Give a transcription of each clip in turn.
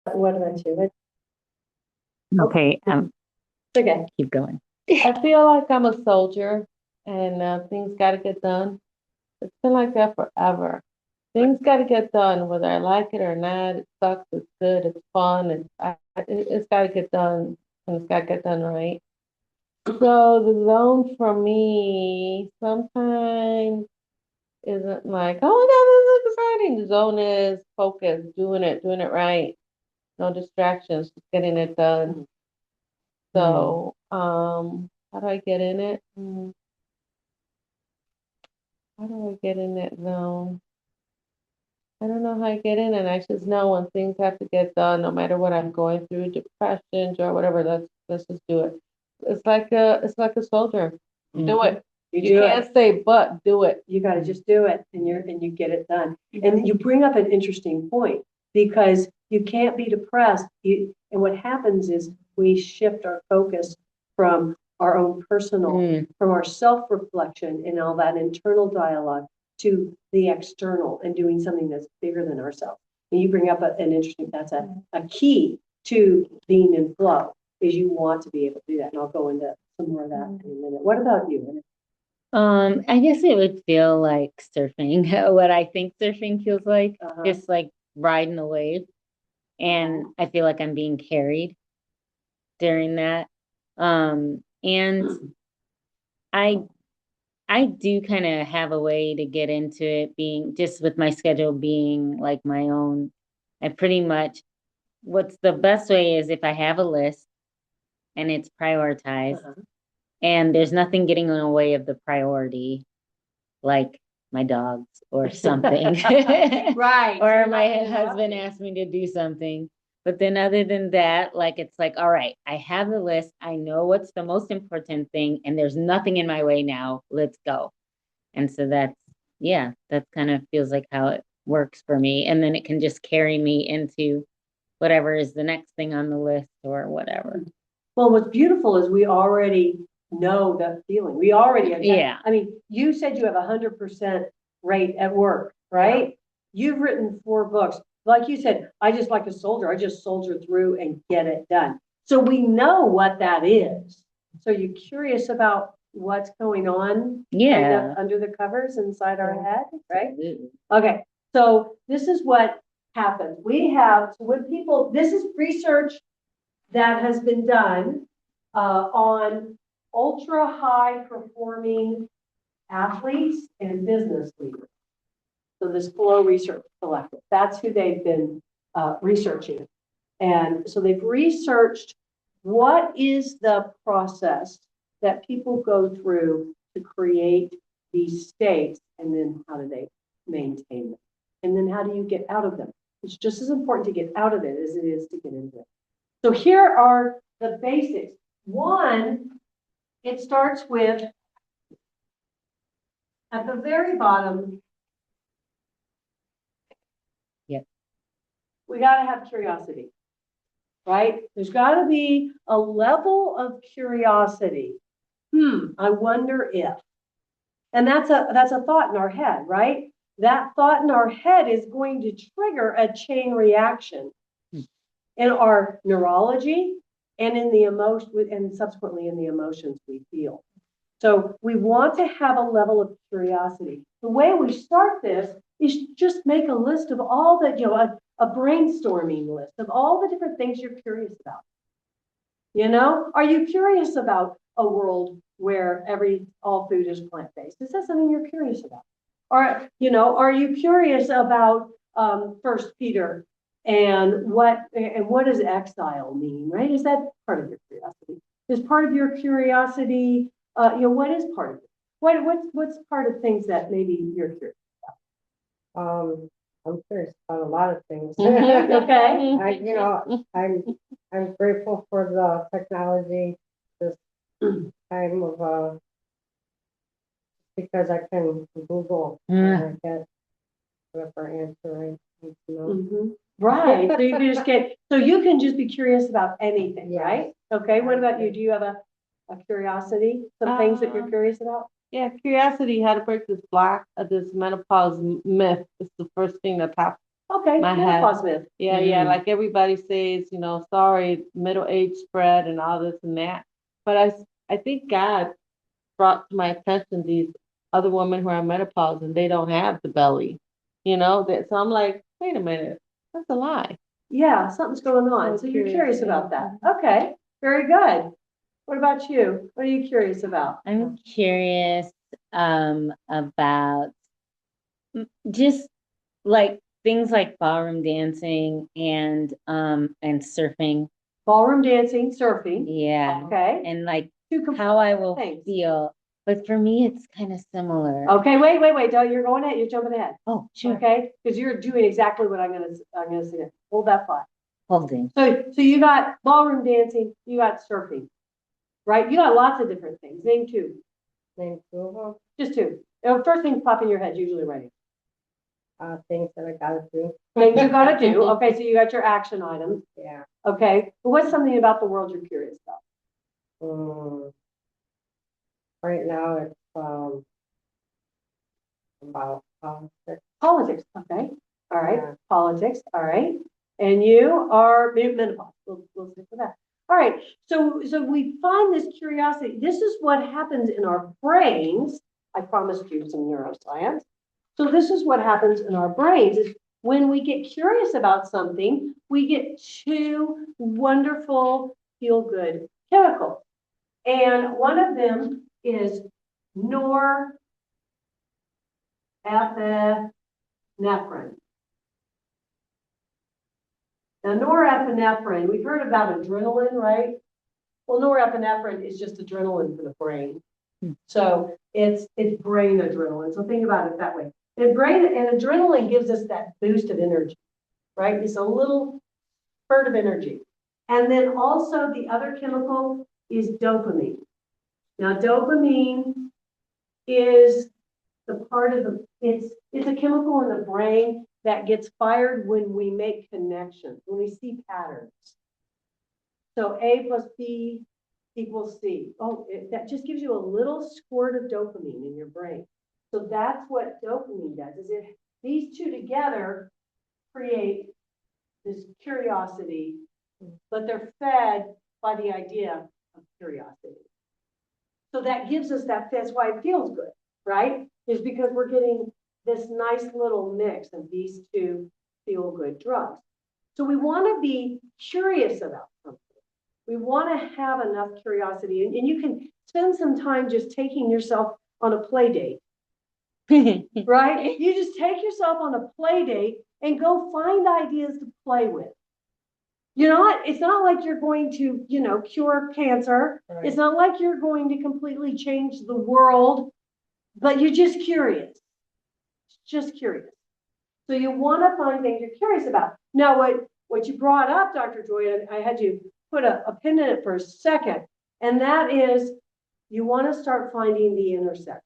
What about you? Okay, Okay. keep going. I feel like I'm a soldier and things got to get done. It's been like that forever. Things got to get done, whether I like it or not. It sucks. It's good. It's fun. It's got to get done, and it's got to get done right. So the zone for me sometimes isn't like, oh my God, this is exciting. The zone is focus, doing it right. No distractions, just getting it done. So, how do I get in it? How do I get in that zone? I don't know how I get in, and I just know when things have to get done, no matter what I'm going through, depression or whatever. Let's just do it. It's like a soldier. Do it. You You do can't it. say but. Do it. You got to just do it, and you get it done. And you bring up an interesting point because you can't be depressed. And what happens is we shift our focus from our own personal, from our self-reflection and all that internal dialogue to the external and doing something that's bigger than ourselves. And you bring up an interesting, that's a key to being in flow is you want to be able to do that. And I'll go into some more of that in a minute. What about you? I guess it would feel like surfing, what I think surfing feels like, just like riding a wave. And I feel like I'm being carried during that. And I I do kind of have a way to get into it being just with my schedule being like my own. I pretty much what's the best way is if I have a list and it's prioritized and there's nothing getting in the way of the priority, like my dogs or something. Right. Or my husband asked me to do something. But then other than that, like it's like, all right, I have the list. I know what's the most important thing, and there's nothing in my way now. Let's go. And so that's kind of feels like how it works for me. And then it can just carry me into whatever is the next thing on the list or whatever. Well, what's beautiful is we already know that feeling. We already have. Yeah. I mean, you said you have 100% rate at work, right? You've written 4 books. Like you said, I just like a soldier. I just soldier through and get it done. So we know what that is. So you're curious about what's going on kind of under the covers inside our head, right? Okay. So this is what happens. We have, so when people, this is research that has been done on ultra high performing athletes and business leaders. So this Flow Research Collective, that's who they've been researching. And so they've researched what is the process that people go through to create these states, and then how do they maintain them? And then how do you get out of them? It's just as important to get out of it as it is to get into it. So here are the basics. One, it starts with, at the very bottom, we got to have curiosity, right? There's got to be a level of curiosity. I wonder if. And that's a thought in our head, right? That thought in our head is going to trigger a chain reaction in our neurology and in the emotion, and subsequently in the emotions we feel. So we want to have a level of curiosity. The way we start this is just make a list of all that, a brainstorming list of all the different things you're curious about. Are you curious about a world where all food is plant-based? Is that something you're curious about? Or, are you curious about First Peter and what does exile mean, right? Is that part of your curiosity? Is part of your curiosity, what is part of it? What's part of things that maybe you're curious about? I'm curious about a lot of things. Okay. I'm grateful for the technology this time of because I can Google and I get whatever answer I need to know. Right. So you can just be curious about anything, right? Okay. What about you? Do you have a curiosity? Some things that you're curious about? Yeah, curiosity, how to break this menopause myth. It's the first thing that Okay, My menopause myth. Yeah, Mm. like everybody says, sorry, middle age spread and all this and that. But I think God brought to my attention these other women who are in menopause and they don't have the belly, so I'm like, wait a minute, that's a lie. Yeah, something's going on. So you're curious about that. Okay, very good. What about you? What are you curious about? I'm curious about just like things like ballroom dancing and surfing. Ballroom dancing, surfing. Yeah. Okay. And like Two how I will things. feel. But for me it's kind of similar. Okay, wait. You're jumping ahead. Oh, sure. Okay, because you're doing exactly what I'm gonna say. Hold that thought. Holding. So you got ballroom dancing, you got surfing, right? You got lots of different things. Name two. Name two of them, Just two. First thing pop in your head, usually right. things that I gotta do. Things you gotta do. Okay, so you got your action items. Yeah. Okay, but what's something about the world you're curious about? Right now it's, about, Politics. Okay. All right. Yeah. Politics. All right. And you are menopause. We'll stick with that. All right. So we find this curiosity. This is what happens in our brains. I promised you some neuroscience. So this is what happens in our brains is when we get curious about something, we get two wonderful feel-good chemicals. And one of them is norepinephrine. Now, norepinephrine, we've heard about adrenaline, right? Well, norepinephrine is just adrenaline for the brain. So it's brain adrenaline. So think about it that way. And adrenaline gives us that boost of energy, right? It's a little spurt of energy. And then also the other chemical is dopamine. Now, dopamine is the part of it's a chemical in the brain that gets fired when we make connections, when we see patterns. So A plus B equals C. Oh, that just gives you a little squirt of dopamine in your brain. So that's what dopamine does, is these two together create this curiosity, but they're fed by the idea of curiosity. So that gives us that's why it feels good, right? Is because we're getting this nice little mix of these two feel-good drugs. So we want to be curious about something. We want to have enough curiosity, and you can spend some time just taking yourself on a play date, right? You just take yourself on a play date and go find ideas to play with. It's not like you're going to, cure cancer. Right. It's not like you're going to completely change the world, but you're just curious. Just curious. So you want to find things you're curious about. Now, what you brought up, Dr. Joy, and I had you put a pin in it for a second, and that is you want to start finding the intersection.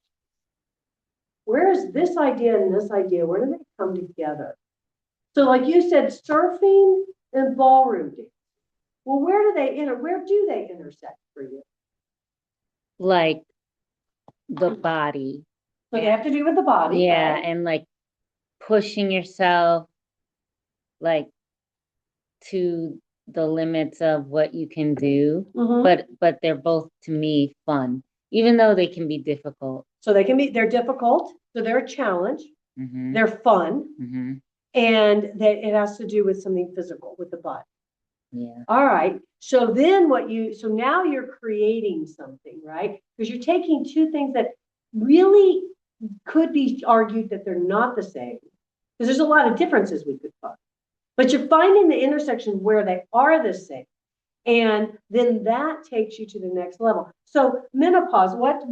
Where is this idea and this idea? Where do they come together? So like you said, surfing and ballroom dance. Well, where do they intersect for you? Like the body. So they have to do with the body. Yeah, right? and like pushing yourself like to the limits of what you can do. Mhm. But they're both to me fun, even though they can be difficult. So they're difficult, so they're a challenge, Mm-hmm. they're fun, Mm-hmm. and that it has to do with something physical with the body. Yeah. All right. So then so now you're creating something, right? Because you're taking two things that really could be argued that they're not the same. Because there's a lot of differences we could find. But you're finding the intersection where they are the same. And then that takes you to the next level. So menopause, what's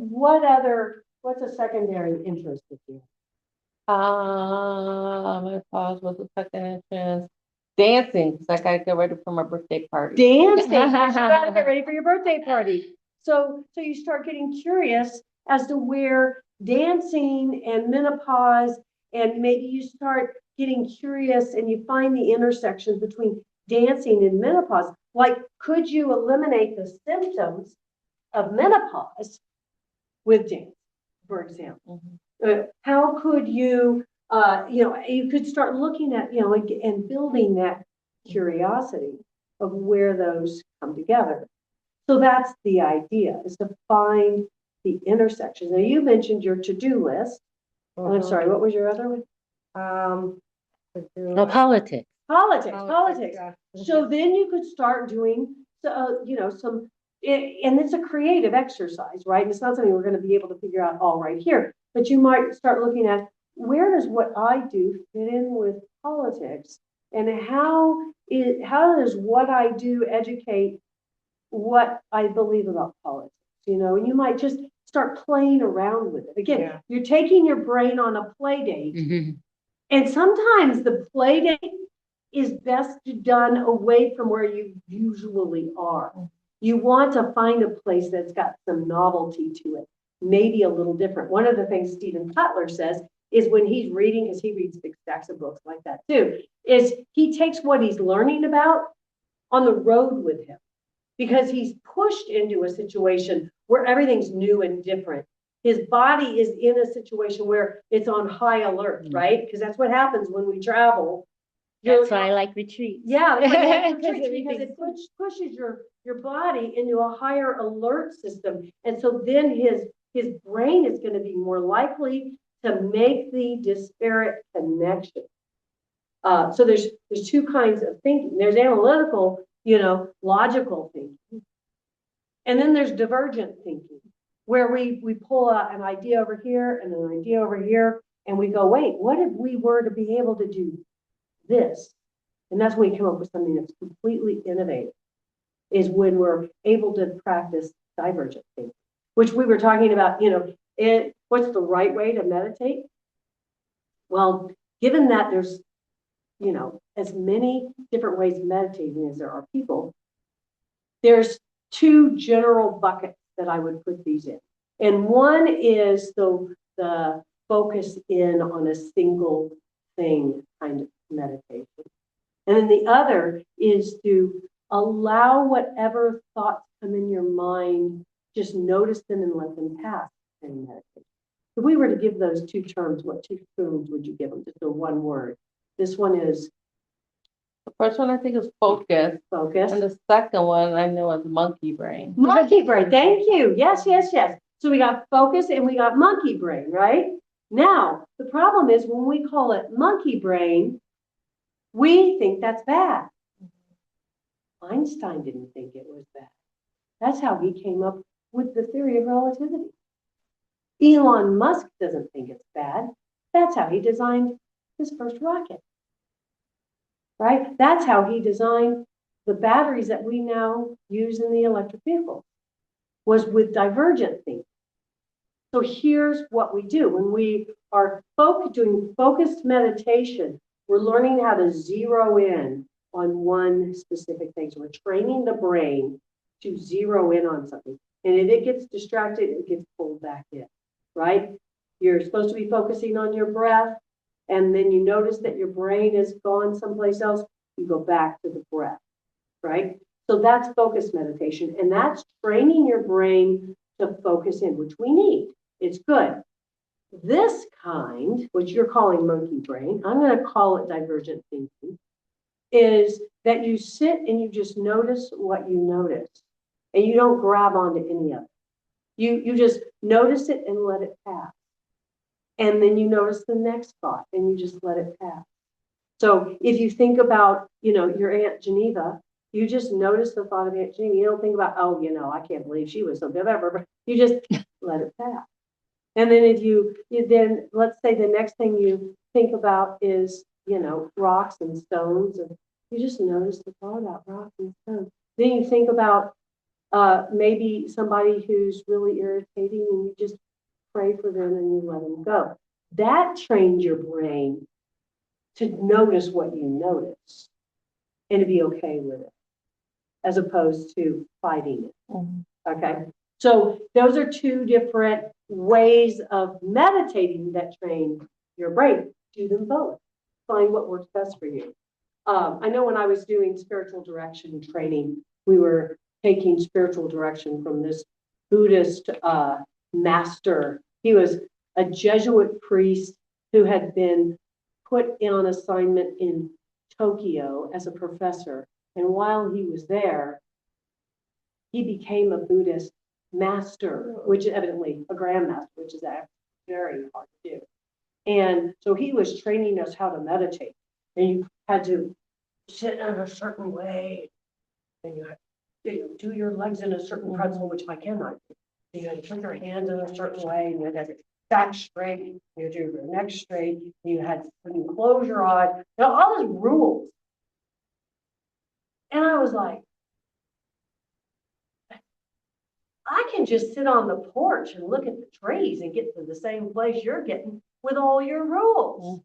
a secondary interest with you? Menopause was the second entrance. Dancing, because I gotta get ready for my birthday party. Dancing. You gotta get ready for your birthday party. So you start getting curious as to where dancing and menopause, and maybe you start getting curious and you find the intersection between dancing and menopause. Like, could you eliminate the symptoms of menopause with dance, for example? Mhm. How could you You could start looking at, and building that curiosity of where those come together. So that's the idea, is to find the intersections. Now, you mentioned your to-do list. And I'm sorry, what was your other one? No, politics. Politics. yeah. So then you could start doing, some, and it's a creative exercise, right? It's not something we're going to be able to figure out all right here, but you might start looking at, where does what I do fit in with politics, and how does what I do educate what I believe about politics? And you might just start playing around with it. Again, Yeah. you're taking your brain on a play date, Mhm. and sometimes the play date is best done away from where you usually are. You want to find a place that's got some novelty to it, maybe a little different. One of the things Stephen Cutler says is, when he's reading, because he reads big stacks of books like that too, is he takes what he's learning about on the road with him, because he's pushed into a situation where everything's new and different. His body is in a situation where it's on high alert, right? Because that's what happens when we travel. That's why I like retreats. Yeah, that's why I like Because retreats, because it everything's- pushes your body into a higher alert system. And so then his brain is going to be more likely to make the disparate connection. So there's two kinds of thinking. There's analytical, logical thinking. And then there's divergent thinking, where we pull out an idea over here and an idea over here, and we go, wait, what if we were to be able to do this? And that's when we come up with something that's completely innovative, is when we're able to practice divergent thinking, which we were talking about, what's the right way to meditate? Well, given that there's, as many different ways of meditating as there are people, there's two general buckets that I would put these in. And one is the focus in on a single thing kind of meditation. And then the other is to allow whatever thoughts come in your mind, just notice them and let them pass in meditation. If we were to give those two terms, what two terms would you give them? Just a one word. This one is The first one I think is focus, focus. and the second one I know is monkey brain. Monkey brain, thank you. Yes. So we got focus and we got monkey brain, right? Now, the problem is, when we call it monkey brain, we think that's bad. Einstein didn't think it was bad. That's how he came up with the theory of relativity. Elon Musk doesn't think it's bad. That's how he designed his first rocket. Right? That's how he designed the batteries that we now use in the electric vehicle, was with divergent thinking. So here's what we do. When we are doing focused meditation, we're learning how to zero in on one specific thing. So we're training the brain to zero in on something. And if it gets distracted, it gets pulled back in, right? You're supposed to be focusing on your breath, and then you notice that your brain is gone someplace else, you go back to the breath, right? So that's focused meditation, and that's training your brain to focus in, which we need. It's good. This kind, which you're calling monkey brain, I'm going to call it divergent thinking, is that you sit and you just notice what you notice, and you don't grab onto any of it. You just notice it and let it pass. And then you notice the next thought and you just let it pass. So if you think about, your Aunt Geneva, you just notice the thought of Aunt Geneva. You don't think about, I can't believe she was so good ever. You just let it pass. And then if you then, let's say the next thing you think about is, rocks and stones, and you just notice the thought about rocks and stones. Then you think about maybe somebody who's really irritating, and you just pray for them and you let them go. That trains your brain to notice what you notice and to be okay with it, as opposed to fighting it. Mm-hmm. Okay. So those are two different ways of meditating that train your brain. Do them both. Find what works best for you. I know when I was doing spiritual direction training, we were taking spiritual direction from this Buddhist master. He was a Jesuit priest who had been put on assignment in Tokyo as a professor. And while he was there, he became a Buddhist master, which is evidently a grandmaster, which is actually very hard to do. And so he was training us how to meditate. And you had to sit in a certain way. And you had to do your legs in a certain pretzel, which I cannot do. You had to put your hands in a certain way, and you had to back straight, you had to do your neck straight, you had to close your eyes, all these rules. And I was like, I can just sit on the porch and look at the trees and get to the same place you're getting with all your rules.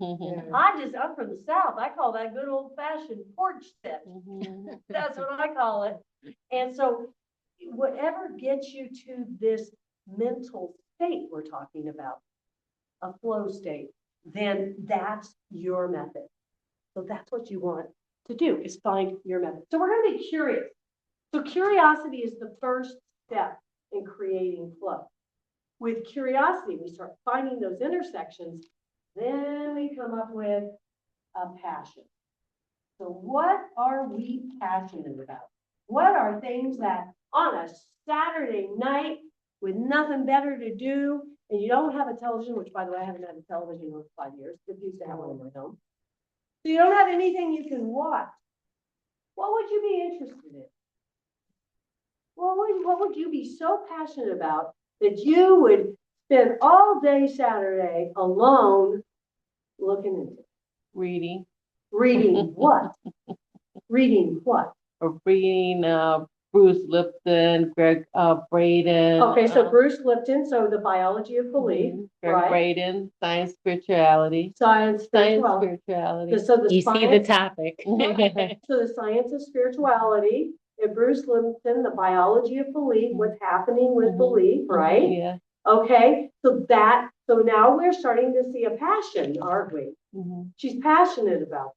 I'm from the South. I call that good old fashioned porch sit. That's what I call it. And so whatever gets you to this mental state we're talking about, a flow state, then that's your method. So that's what you want to do, is find your method. So we're going to be curious. So curiosity is the first step in creating flow. With curiosity, we start finding those intersections, then we come up with a passion. So what are we passionate about? What are things that on a Saturday night with nothing better to do, and you don't have a television, which by the way, I haven't had a television in 5 years, refused to have one in my home. So you don't have anything you can watch. What would you be interested in? What would you be so passionate about that you would spend all day Saturday alone looking into? Reading. Reading what? Reading what? Or reading Bruce Lipton, Greg Braden. Okay, so Bruce Lipton, so the biology of belief, Greg right? Braden, science, spirituality. Science, Science, spirituality. spirituality. So the You see the science, topic. so the science of spirituality, and Bruce Lipton, the biology of belief, what's happening with belief, right? Yeah. Okay, so now we're starting to see a passion, aren't we? She's passionate about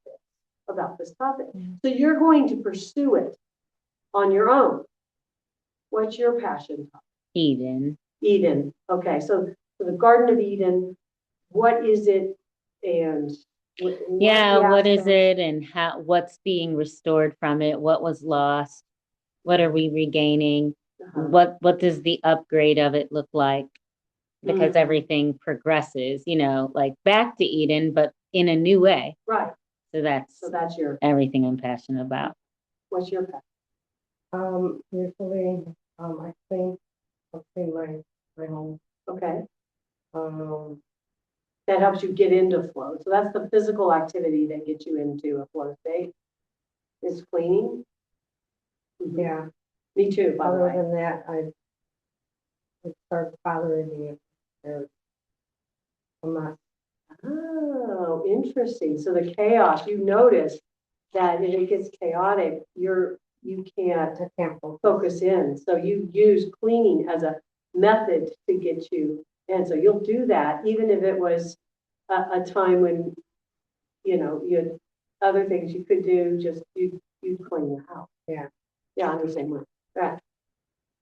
this topic. So you're going to pursue it on your own. What's your passion? Eden. Eden. Okay, so the Garden of Eden, what is it, and What is it, and what's being restored from it? What was lost? What are we regaining? What does the upgrade of it look like? Because everything progresses, like back to Eden, but in a new way. Right. So that's your everything I'm passionate about. What's your passion? Usually, I clean my home. Okay. That helps you get into flow. So that's the physical activity that gets you into a flow state, is cleaning. Yeah. Me too, by the way. Other than that, it starts bothering me. There's a mess. Oh, interesting. So the chaos, you notice that if it gets chaotic, you can't focus in. So you use cleaning as a method to get you in. So you'll do that even if it was a time when, you had other things you could do, just you clean your house. Yeah. Yeah, I'm the same way. Right.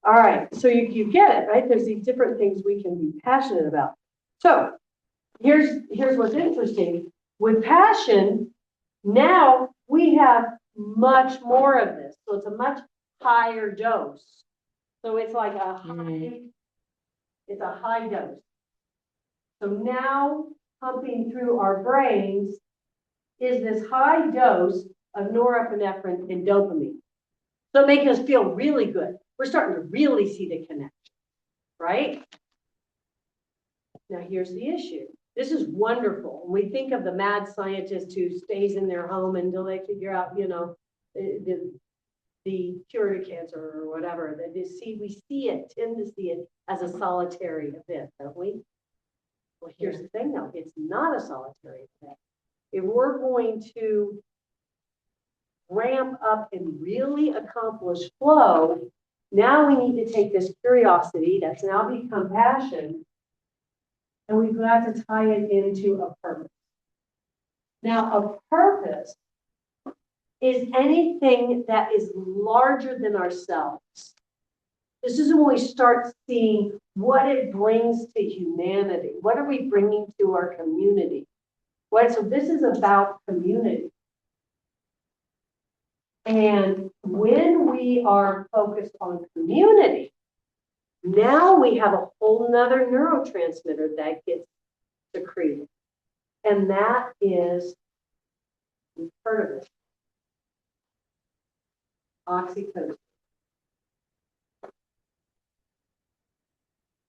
All right. So you get it, right? There's these different things we can be passionate about. So here's what's interesting. With passion, now we have much more of this. So it's a much higher dose. So it's like it's a high dose. So now pumping through our brains is this high dose of norepinephrine and dopamine. So making us feel really good. We're starting to really see the connection, right? Now here's the issue. This is wonderful. When we think of the mad scientist who stays in their home until they figure out, the cure to cancer or whatever, we tend to see it as a solitary event, don't we? Well, here's the thing though, it's not a solitary event. If we're going to ramp up and really accomplish flow, now we need to take this curiosity that's now become passion, and we've got to tie it into a purpose. Now, a purpose is anything that is larger than ourselves. This is when we start seeing what it brings to humanity. What are we bringing to our community? Right, so this is about community. And when we are focused on community, now we have a whole nother neurotransmitter that gets secreted. And that is, you've heard of it, oxytocin.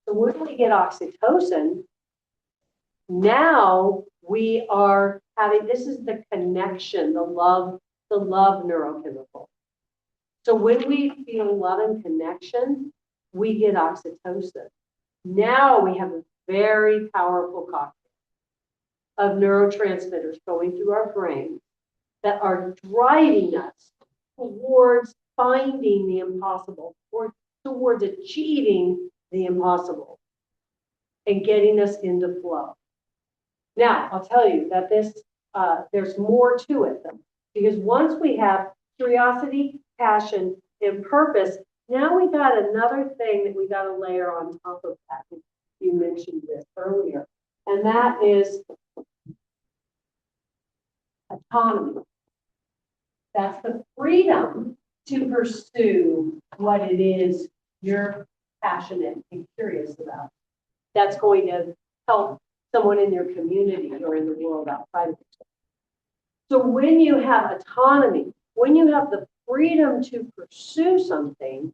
So when we get oxytocin, now we are having, this is the connection, the love neurochemical. So when we feel love and connection, we get oxytocin. Now we have a very powerful cocktail of neurotransmitters going through our brain that are driving us towards finding the impossible, or towards achieving the impossible and getting us into flow. Now, I'll tell you that there's more to it though, because once we have curiosity, passion, and purpose, now we got another thing that we got to layer on top of that. You mentioned this earlier, and that is autonomy. That's the freedom to pursue what it is you're passionate and curious about. That's going to help someone in your community or in the world outside of yourself. So when you have autonomy, when you have the freedom to pursue something,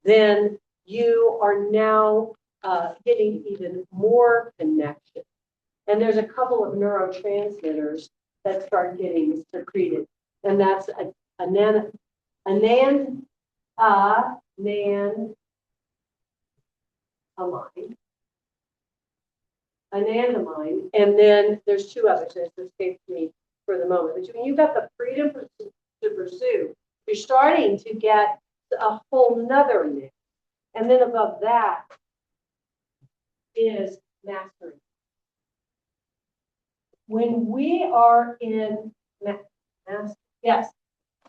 then you are now getting even more connection. And there's a couple of neurotransmitters that start getting secreted, and that's anandamide, and then there's two others that escaped me for the moment. But when you've got the freedom to pursue, you're starting to get a whole nother mix. And then above that is mastery. When we are in mastery, yes,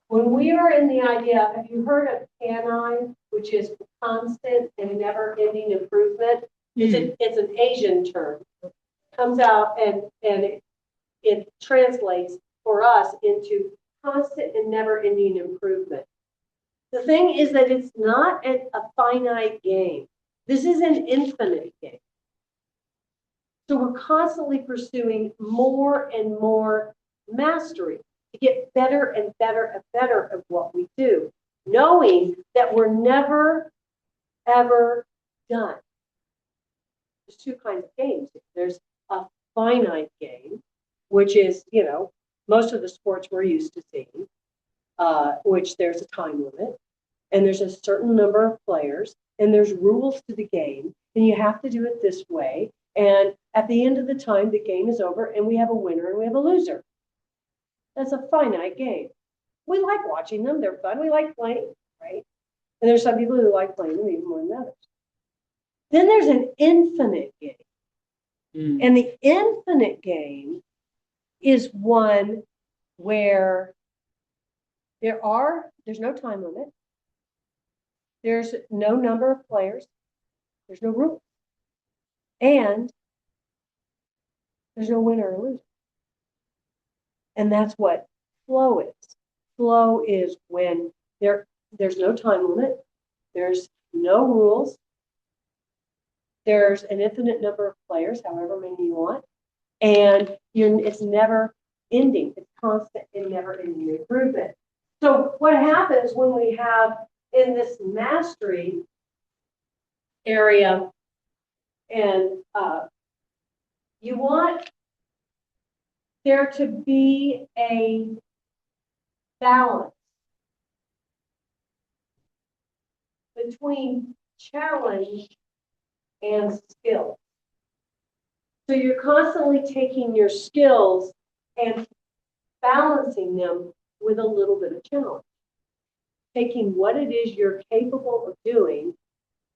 when we are in the idea, have you heard of canine, which is constant and never-ending improvement? It's an Asian term. Comes out and it translates for us into constant and never-ending improvement. The thing is that it's not a finite game. This is an infinite game. So we're constantly pursuing more and more mastery to get better and better and better at what we do, knowing that we're never, ever done. There's two kinds of games. There's a finite game, which is, most of the sports we're used to seeing, which there's a time limit, and there's a certain number of players, and there's rules to the game, and you have to do it this way. And at the end of the time, the game is over, and we have a winner and we have a loser. That's a finite game. We like watching them. They're fun. We like playing, right? And there's some people who like playing them even more than others. Then there's an infinite game. And the infinite game is one where there's no time limit. There's no number of players. There's no rules. And there's no winner or loser. And that's what flow is. Flow is when there's no time limit. There's no rules. There's an infinite number of players, however many you want. And it's never ending. It's constant and never ending improvement. So what happens when we have in this mastery area, and you want there to be a balance between challenge and skill. So you're constantly taking your skills and balancing them with a little bit of challenge. Taking what it is you're capable of doing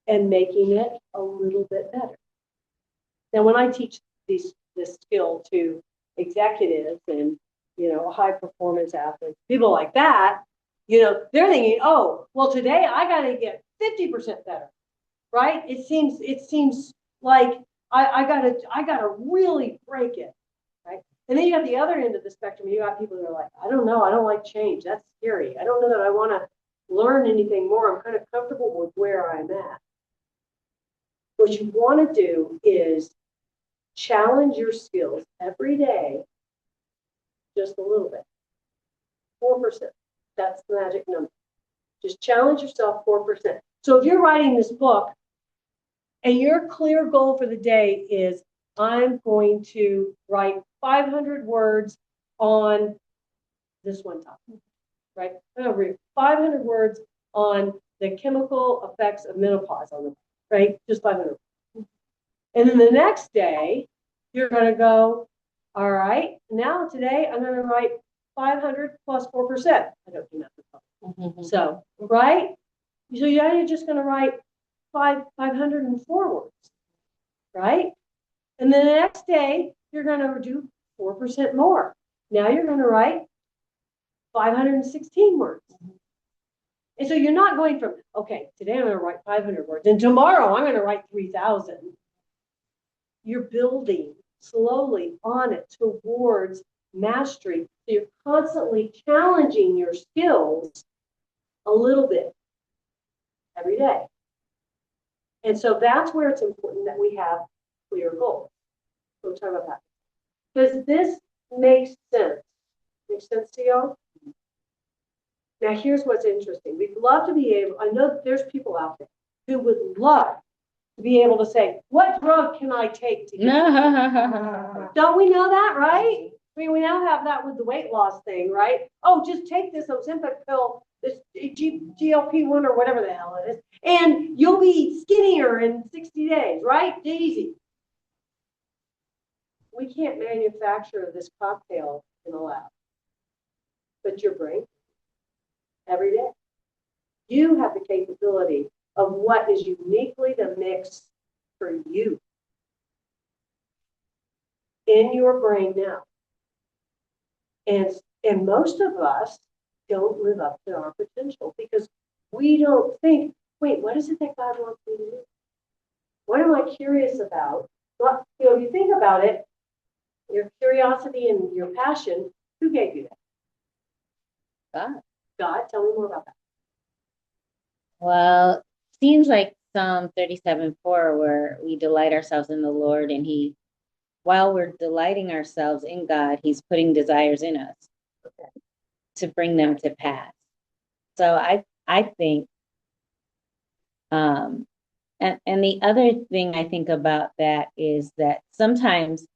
and making it a little bit better. Now, when I teach this skill to executives and, high performance athletes, people like that, they're thinking, oh, well, today I got to get 50% better, right? It seems like I gotta really break it, right? And then you have the other end of the spectrum. You got people that are like, I don't know. I don't like change. That's scary. I don't know that I want to learn anything more. I'm kind of comfortable with where I'm at. What you want to do is challenge your skills every day just a little bit. 4%. That's the magic number. Just challenge yourself 4%. So if you're writing this book and your clear goal for the day is, I'm going to write 500 words on this one topic, right? I'm going to read 500 words on the chemical effects of menopause on them, right? Just 500. And then the next day, you're going to go, all right, now today I'm going to write 500 plus 4%. I don't do math. So, right? So you're just going to write 504 words, right? And then the next day, you're going to do 4% more. Now you're going to write 516 words. And so you're not going from, okay, today I'm going to write 500 words, and tomorrow I'm going to write 3,000. You're building slowly on it towards mastery. So you're constantly challenging your skills a little bit every day. And so that's where it's important that we have clear goals. So we'll talk about that. Does this make sense? Makes sense to y'all? Now here's what's interesting. We'd love to be able, I know there's people out there who would love to be able to say, what drug can I take to get Don't we know that, right? I mean, we now have that with the weight loss thing, right? Oh, just take this Ozempic pill, this GLP-1 or whatever the hell it is, and you'll be skinnier in 60 days, right? Easy. We can't manufacture this cocktail in a lab, but your brain, every day. You have the capability of what is uniquely the mix for you in your brain now. And most of us don't live up to our potential because we don't think, wait, what is it that God wants me to do? What am I curious about? Well, you think about it, your curiosity and your passion, who gave you that? God, tell me more about that. Well, seems like Psalm 37:4, where we delight ourselves in the Lord, and while we're delighting ourselves in God, He's putting desires in us to bring them to pass. So I think, and the other thing I think about that is that sometimes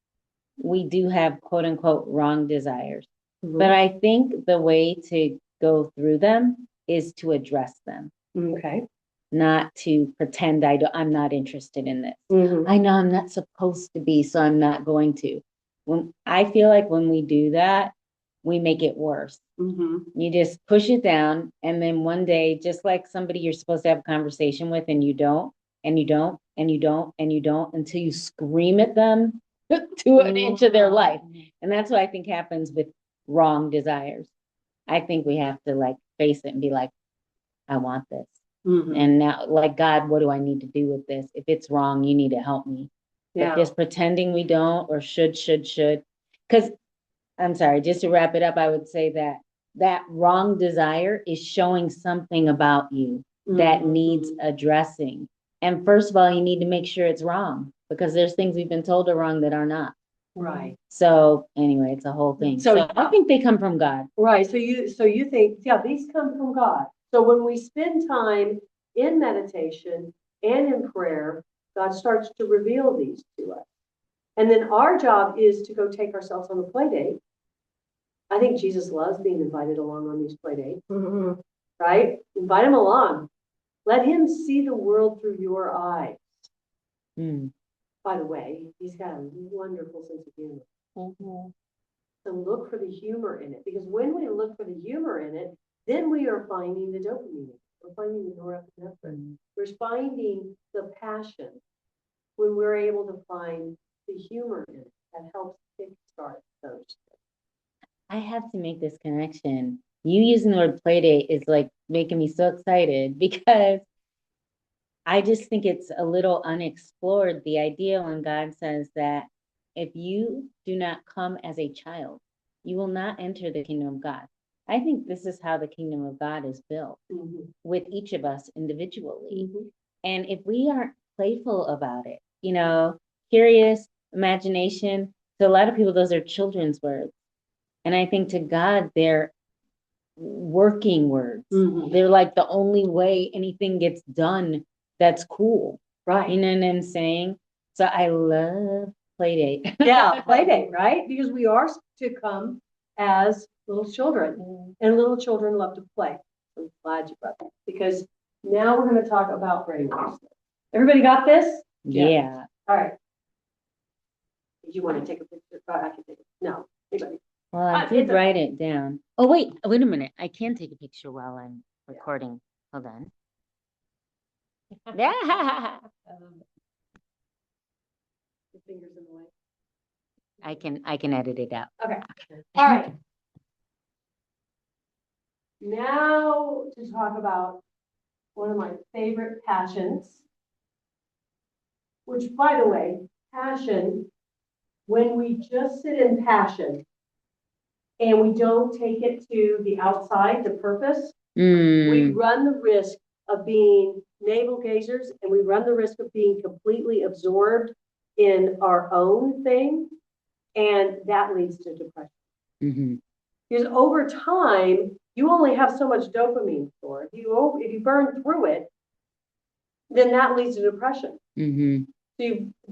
we do have quote unquote wrong desires, but I think the way to go through them is to address them. Okay. Not to pretend I'm not interested in this. Mm-hmm. I know I'm not supposed to be, so I'm not going to. I feel like when we do that, we make it worse. Mm-hmm. You just push it down, and then one day, just like somebody you're supposed to have a conversation with, and you don't, and you don't, and you don't, and you don't, until you scream at them to an inch of their life. And that's what I think happens with wrong desires. I think we have to face it and be like, I want this. Mm-hmm. And now, God, what do I need to do with this? If it's wrong, you need to help me. Yeah. But just pretending we don't, or should. Because, I'm sorry, just to wrap it up, I would say that wrong desire is showing something about you that needs addressing. And first of all, you need to make sure it's wrong, because there's things we've been told are wrong that are not. Right. So anyway, it's a whole thing. So I think they come from God. Right. So you think, yeah, these come from God. So when we spend time in meditation and in prayer, God starts to reveal these to us. And then our job is to go take ourselves on a play date. I think Jesus loves being invited along on these play dates, right? Invite him along. Let him see the world through your eyes. By the way, he's got a wonderful sense of humor. So look for the humor in it, because when we look for the humor in it, then we are finding the dopamine. We're finding the norepinephrine. We're finding the passion when we're able to find the humor in it that helps kickstart those. I have to make this connection. You using the word play date is making me so excited, because I just think it's a little unexplored, the idea when God says that if you do not come as a child, you will not enter the kingdom of God. I think this is how the kingdom of God is built Mhm. with each of us individually. Mhm. And if we aren't playful about it, curious, imagination, to a lot of people, those are children's words. And I think to God, they're working words. Mhm. They're like the only way anything gets done that's cool. You Right. know what I'm saying? So I love play date. Yeah, play date, right? Because we are to come as little children, and little children love to play. I'm glad you brought that, because now we're going to talk about brainwaves. Everybody got this? Yeah. All right. Did you want to take a picture? I can take it. No, anybody. Well, I did it's write it down. Oh, wait a minute. I can take a picture while I'm recording. Hold on. Yeah. Your fingers in the way. I can edit it out. Okay. All right. Now to talk about one of my favorite passions, which, by the way, passion, when we just sit in passion and we don't take it to the outside, the purpose, we Mm, run the risk of being navel gazers, and we run the risk of being completely absorbed in our own thing, and that leads to depression. mhm, Because over time, you only have so much dopamine stored. If you burn through it, then that leads to depression. mhm, So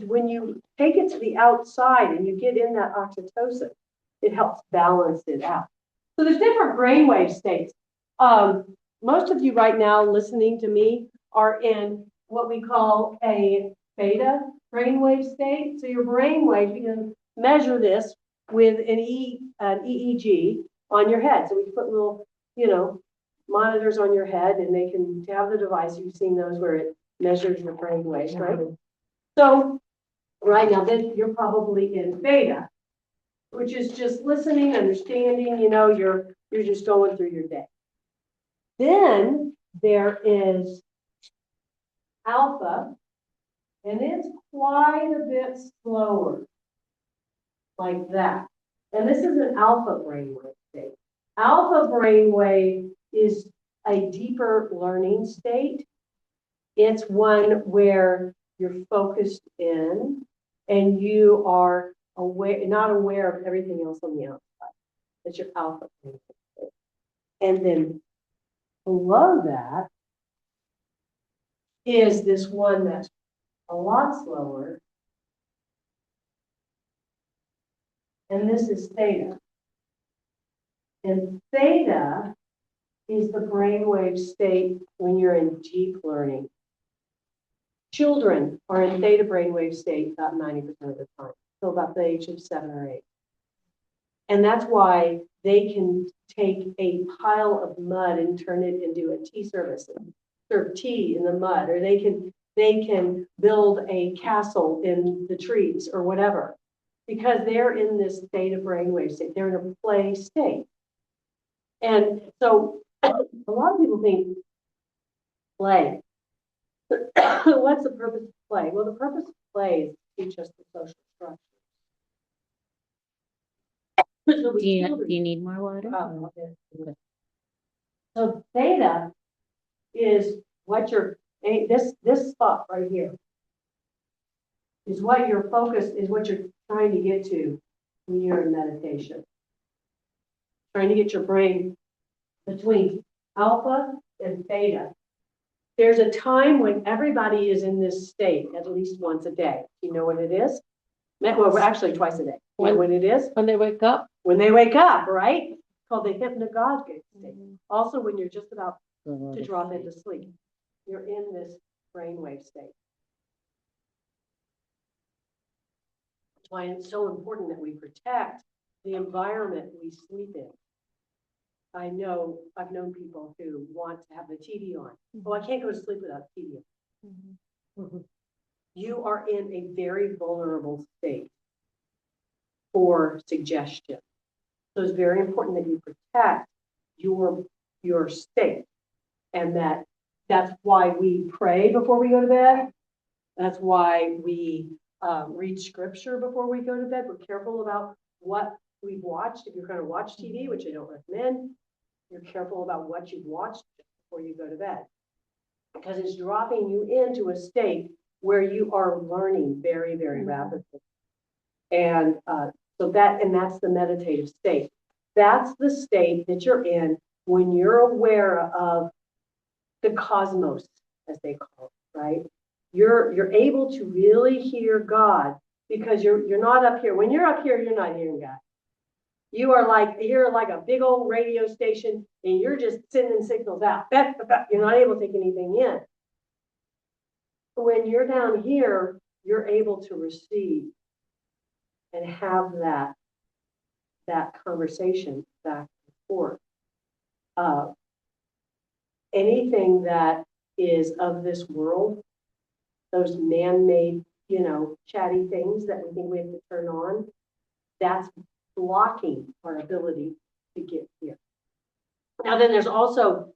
when you take it to the outside and you get in that oxytocin, it helps balance it out. So there's different brainwave states. Most of you right now listening to me are in what we call a beta brainwave state. So your brainwave, you can measure this with an EEG on your head. So we put little, monitors on your head, and they can have the device. You've seen those where it measures your brain waves, right? So right now, then you're probably in beta, which is just listening, understanding, you're just going through your day. Then there is alpha, and it's quite a bit slower, like that. And this is an alpha brainwave state. Alpha brainwave is a deeper learning state. It's one where you're focused in and you are not aware of everything else on the outside. That's your alpha brainwave state. And then below that is this one that's a lot slower. And this is theta. And theta is the brainwave state when you're in deep learning. Children are in theta brainwave state about 90% of the time, so about the age of 7 or 8. And that's why they can take a pile of mud and turn it into a tea service and serve tea in the mud, or they can build a castle in the trees or whatever, because they're in this theta brainwave state. They're in a play state. And so a lot of people think play. What's the purpose of play? Well, the purpose of play is to teach us the social structure. So Do you need more water? okay. So theta is what this spot right here is what your focus is, what you're trying to get to when you're in meditation. Trying to get your brain between alpha and theta. There's a time when everybody is in this state at least once a day. You know what it is? Well, actually twice a day. When it is? When they wake up? When they wake up, right? It's called the hypnagogic state. Also, when you're just about to drop into sleep, you're in this brainwave state. That's why it's so important that we protect the environment we sleep in. I've known people who want to have the TV on. Oh, I can't go to sleep without TV on. You are in a very vulnerable state for suggestion. So it's very important that you protect your state, and that's why we pray before we go to bed. That's why we read scripture before we go to bed. We're careful about what we've watched. If you're going to watch TV, which I don't recommend, you're careful about what you've watched before you go to bed, because it's dropping you into a state where you are learning very, very rapidly. And that's the meditative state. That's the state that you're in when you're aware of the cosmos, as they call it, right? You're able to really hear God, because you're not up here. When you're up here, you're not hearing God. You're like a big old radio station, and you're just sending signals out. You're not able to take anything in. When you're down here, you're able to receive and have that conversation back and forth. Anything that is of this world, those man-made, chatty things that we think we have to turn on, that's blocking our ability to get here. Now, then there's also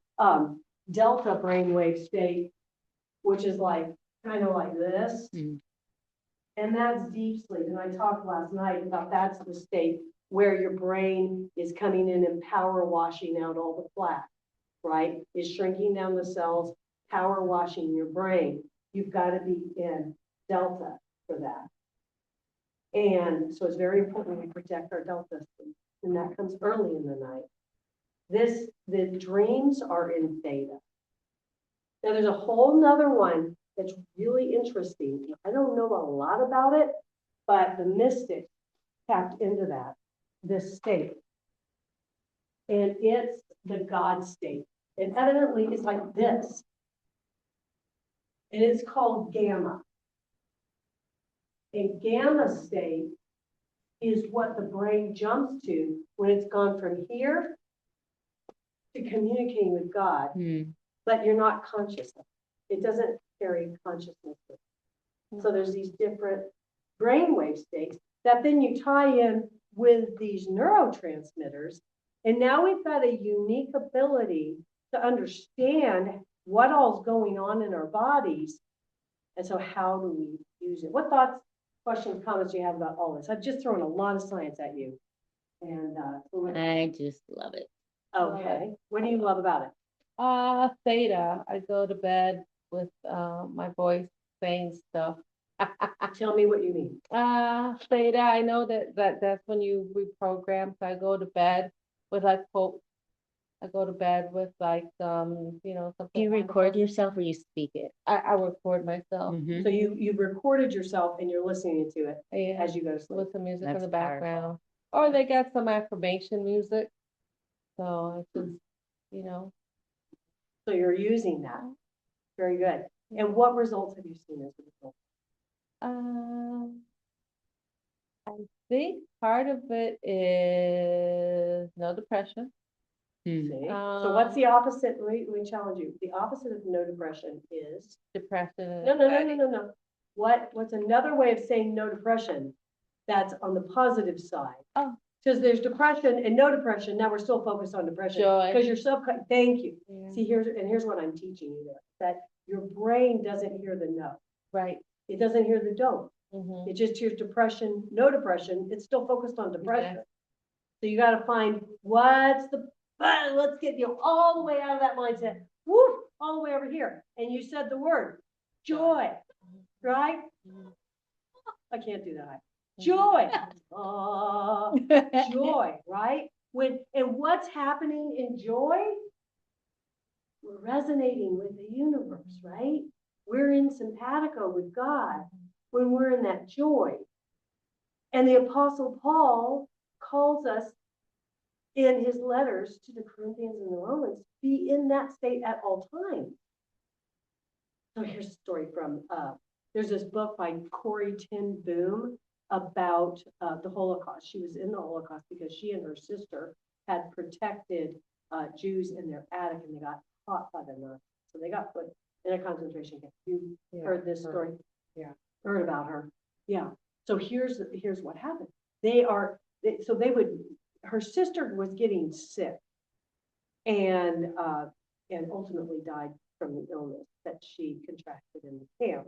delta brainwave state, which is kind of like this. And that's deep sleep. And I talked last night about that's the state where your brain is coming in and power washing out all the plaque, right? Is shrinking down the cells, power washing your brain. You've got to be in delta for that. And so it's very important we protect our delta sleep. And that comes early in the night. The dreams are in theta. Now there's a whole nother one that's really interesting. I don't know a lot about it, but the mystics tapped into this state. And it's the God state. And evidently it's like this. And it's called gamma. And gamma state is what the brain jumps to when it's gone from here to communicating with God, but you're not conscious of it. It doesn't carry consciousness with it. So there's these different brainwave states that then you tie in with these neurotransmitters. And now we've got a unique ability to understand what all's going on in our bodies. And so how do we use it? What thoughts, questions, comments do you have about all this? I've just thrown a lot of science at you. And I just love it. Okay. What do you love about it? Theta. I go to bed with my voice saying stuff. Tell me what you mean. Theta. I know that's when you reprogram. So I go to bed with quote. I go to bed with something. Do you record yourself or you speak it? I record myself. So you recorded yourself and you're listening to it as you go to sleep. With some music in That's the background. Or they got some affirmation music. So it's just, So you're using that. Very good. And what results have you seen as a result? I think part of it is no depression. See? So what's the opposite? Let me challenge you. The opposite of no depression is Depression. no. What's another way of saying no depression that's on the positive side? Oh. Because there's depression and no depression. Now we're still focused on depression. Joy. Because you're thank you. Yeah. See, here's what I'm teaching you there. That your brain doesn't hear the no. Right. It doesn't hear the don't. Mm-hmm. It just hears depression, no depression. It's still focused on depression. Okay. So you got to find let's get you all the way out of that mindset. Woof, all the way over here. And you said the word joy, right? I can't do that. Joy. Joy, right? And what's happening in joy? We're resonating with the universe, right? We're in simpatico with God when we're in that joy. And the Apostle Paul calls us in his letters to the Corinthians and the Romans, be in that state at all times. So here's a story from, there's this book by Corrie ten Boom about the Holocaust. She was in the Holocaust because she and her sister had protected Jews in their attic, and they got caught by the Nazis. So they got put in a concentration camp. You heard this story? Yeah. Heard about her? Yeah. So here's what happened. Her sister was getting sick and ultimately died from the illness that she contracted in the camp.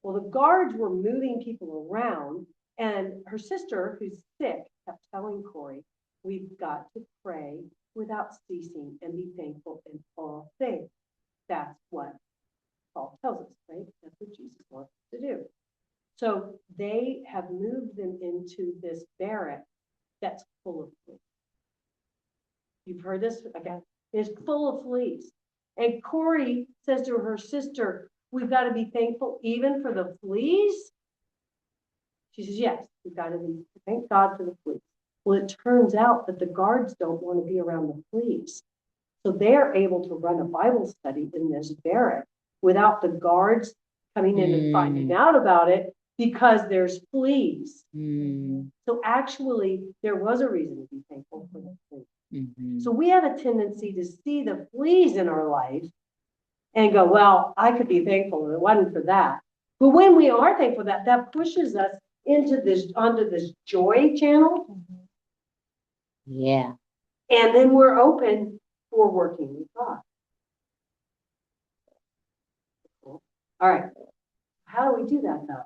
Well, the guards were moving people around, and her sister, who's sick, kept telling Corey, we've got to pray without ceasing and be thankful in all things. That's what Paul tells us, right? That's what Jesus wants us to do. So they have moved them into this barrack that's full of fleas. You've heard this again. It's full of fleas. And Corey says to her sister, we've got to be thankful even for the fleas. She says, yes, we've got to be, thank God for the fleas. Well, it turns out that the guards don't want to be around the fleas. So they're able to run a Bible study in this barrack without the guards coming in and finding out about it because there's fleas. So actually, there was a reason to be thankful for the fleas. So we have a tendency to see the fleas in our life and go, well, I could be thankful if it wasn't for that. But when we are thankful for that, that pushes us onto this joy channel. Yeah. And then we're open for working with God. All right. How do we do that though?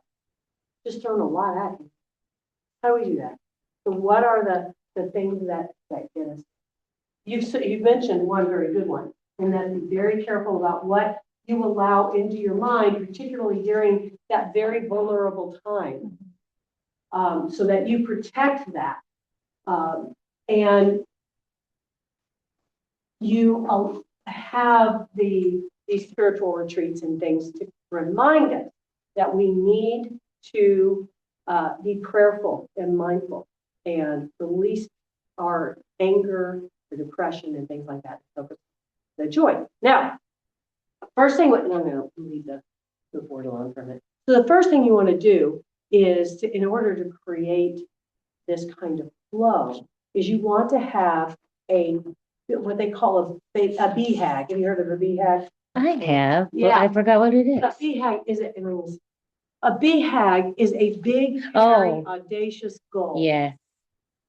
Just throwing a lot at you. How do we do that? So what are the things that get us? You've mentioned one very good one, and that be very careful about what you allow into your mind, particularly during that very vulnerable time, so that you protect that. And you have these spiritual retreats and things to remind us that we need to be prayerful and mindful and release our anger, the depression, and things like that. So the joy. Now, first thing, I'm going to leave the board alone for a minute. So the first thing you want to do is, in order to create this kind of flow, is you want to have what they call a BHAG. Have you heard of a BHAG? I have, but Yeah. I forgot what it is. A BHAG is a big, hairy, audacious goal. Yeah.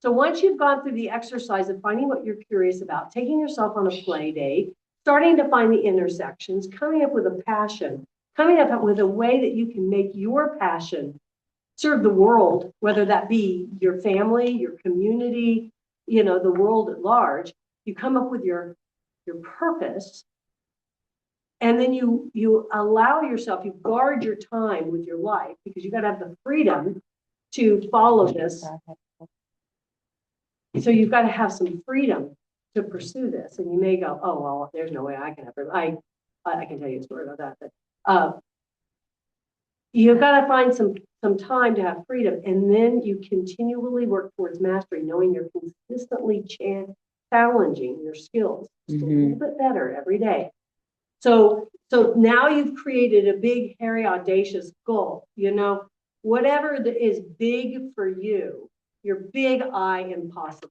So once you've gone through the exercise of finding what you're curious about, taking yourself on a play date, starting to find the intersections, coming up with a passion, coming up with a way that you can make your passion serve the world, whether that be your family, your community, the world at large, you come up with your purpose. And then you allow yourself, you guard your time with your life, because you got to have the freedom to follow this. So you've got to have some freedom to pursue this. And you may go, oh, well, there's no way I can have it. I can tell you a story about that. But you've got to find some time to have freedom. And then you continually work towards mastery, knowing you're consistently challenging your skills just a little bit better every day. So now you've created a big, hairy, audacious goal. Whatever is big for you, your big I impossible.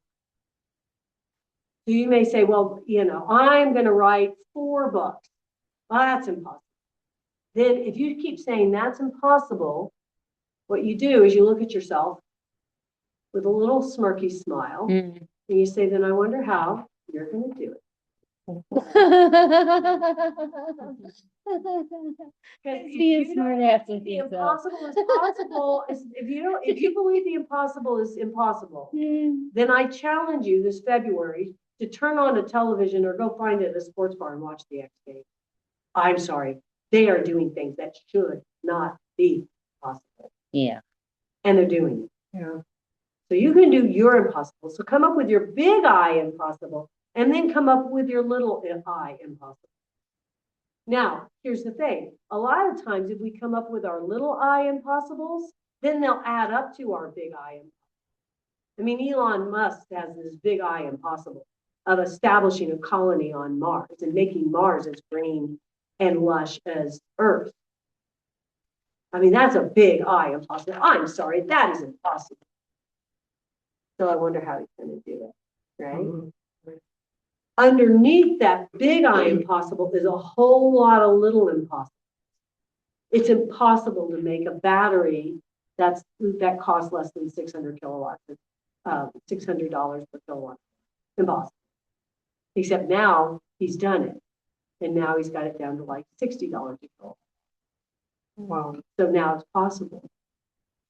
So you may say, well, I'm going to write 4 books. Well, that's impossible. Then if you keep saying that's impossible, what you do is you look at yourself with a little smirky smile, and you say, then I wonder how you're going to do it. Be a smart ass with the yourself. impossible is possible. If you believe the impossible is impossible, then I challenge you this February to turn on a television or go find it at a sports bar and watch the X Games. I'm sorry, they are doing things that should not be possible. Yeah. And they're doing it. Yeah. So you can do your impossible. So come up with your big I impossible, and then come up with your little I impossible. Now, here's the thing. A lot of times, if we come up with our little I impossibles, then they'll add up to our big I impossible. I mean, Elon Musk has this big I impossible of establishing a colony on Mars and making Mars as green and lush as Earth. I mean, that's a big I impossible. I'm sorry, that is impossible. So I wonder how he's going to do it, right? Underneath that big I impossible is a whole lot of little impossible. It's impossible to make a battery that costs less than 600 kilowatts, $600 per kilowatt. Impossible. Except now he's done it. And now he's got it down to like $60 a kilowatt. Wow. So now it's possible.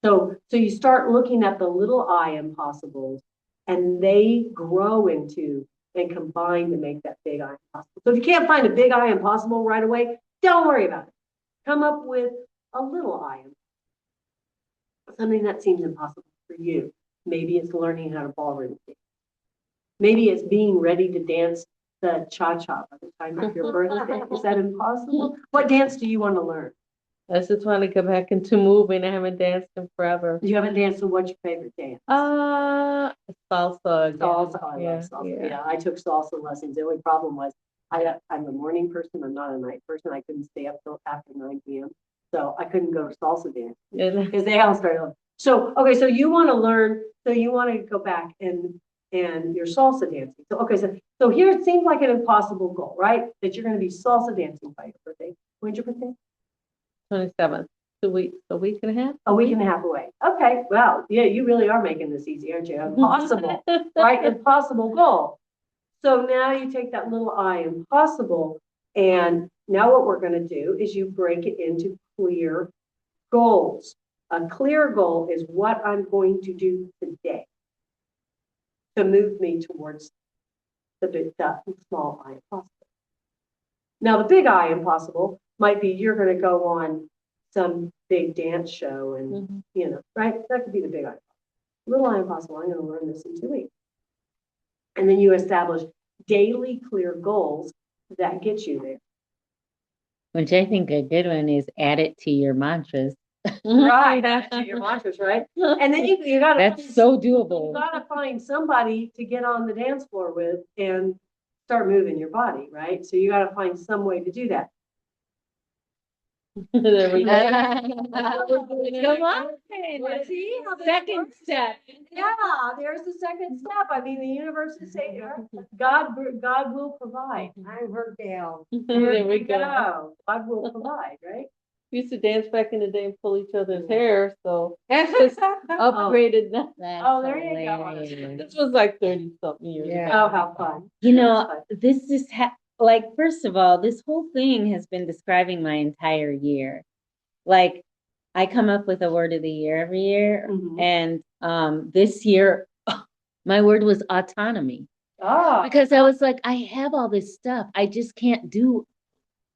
So you start looking at the little I impossibles and they grow into and combine to make that big I impossible. So if you can't find a big I impossible right away, don't worry about it. Come up with a little I impossible. Something that seems impossible for you. Maybe it's learning how to ballroom dance. Maybe it's being ready to dance the cha-cha by the time of your birthday. Is that impossible? What dance do you want to learn? I just want to go back into moving. I haven't danced in forever. You haven't danced, so what's your favorite dance? Salsa. Again. Salsa. I Yeah, love salsa. yeah. Yeah, I took salsa lessons. The only problem was I'm a morning person. I'm not a night person. I couldn't stay up till after 9 p.m. So I couldn't go to salsa dance Yeah. because they all started. So, okay, so you want to learn, so you want to go back and your salsa dancing. So, okay, so here it seems like an impossible goal, right? That you're going to be salsa dancing by your birthday. When's your birthday? 27th. 2 weeks, a week and a half. A week and a half away. Okay, well, yeah, you really are making this easy, aren't you? Impossible, right? Impossible goal. So now you take that little I, impossible, and now what we're going to do is you break it into clear goals. A clear goal is what I'm going to do today to move me towards the big, that small I impossible. Now, the big I impossible might be you're going to go on some big dance show and, right? That could be the big I. Little I impossible, I'm going to learn this in 2 weeks. And then you establish daily clear goals that get you there. Which I think a good one is add it to your mantras. Right, to your mantras, right? And then you got to. That's so doable. You got to find somebody to get on the dance floor with and start moving your body, right? So you got to find some way to do that. There we go. Come on. See how this Second works? step. Yeah, there's the second step. I mean, the universe is saying, God will provide. I'm hurt down. There we go. God will provide, right? We used to dance back in the day and pull each other's hair, so just upgraded that. Oh, there you go. Hilarious. This was like 30 something years Yeah. ago. Oh, how fun. You know, this is like, first of all, this whole thing has been describing my entire year. Like, I come up with a word of the year every year. Mhm. And this year, my word was autonomy. Oh, Because I was like, I have all this stuff. I just can't do.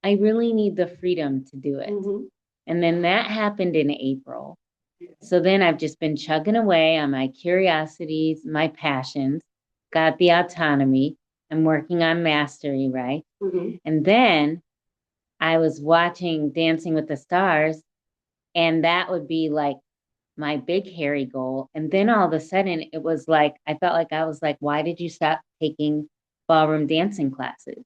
I really need the freedom to do it. mhm. And then that happened in April. So then I've just been chugging away on my curiosities, my passions, got the autonomy. I'm working on mastery, right? Mhm. And then I was watching Dancing with the Stars, and that would be like my big hairy goal. And then all of a sudden it was like, I felt like I was like, why did you stop taking ballroom dancing classes?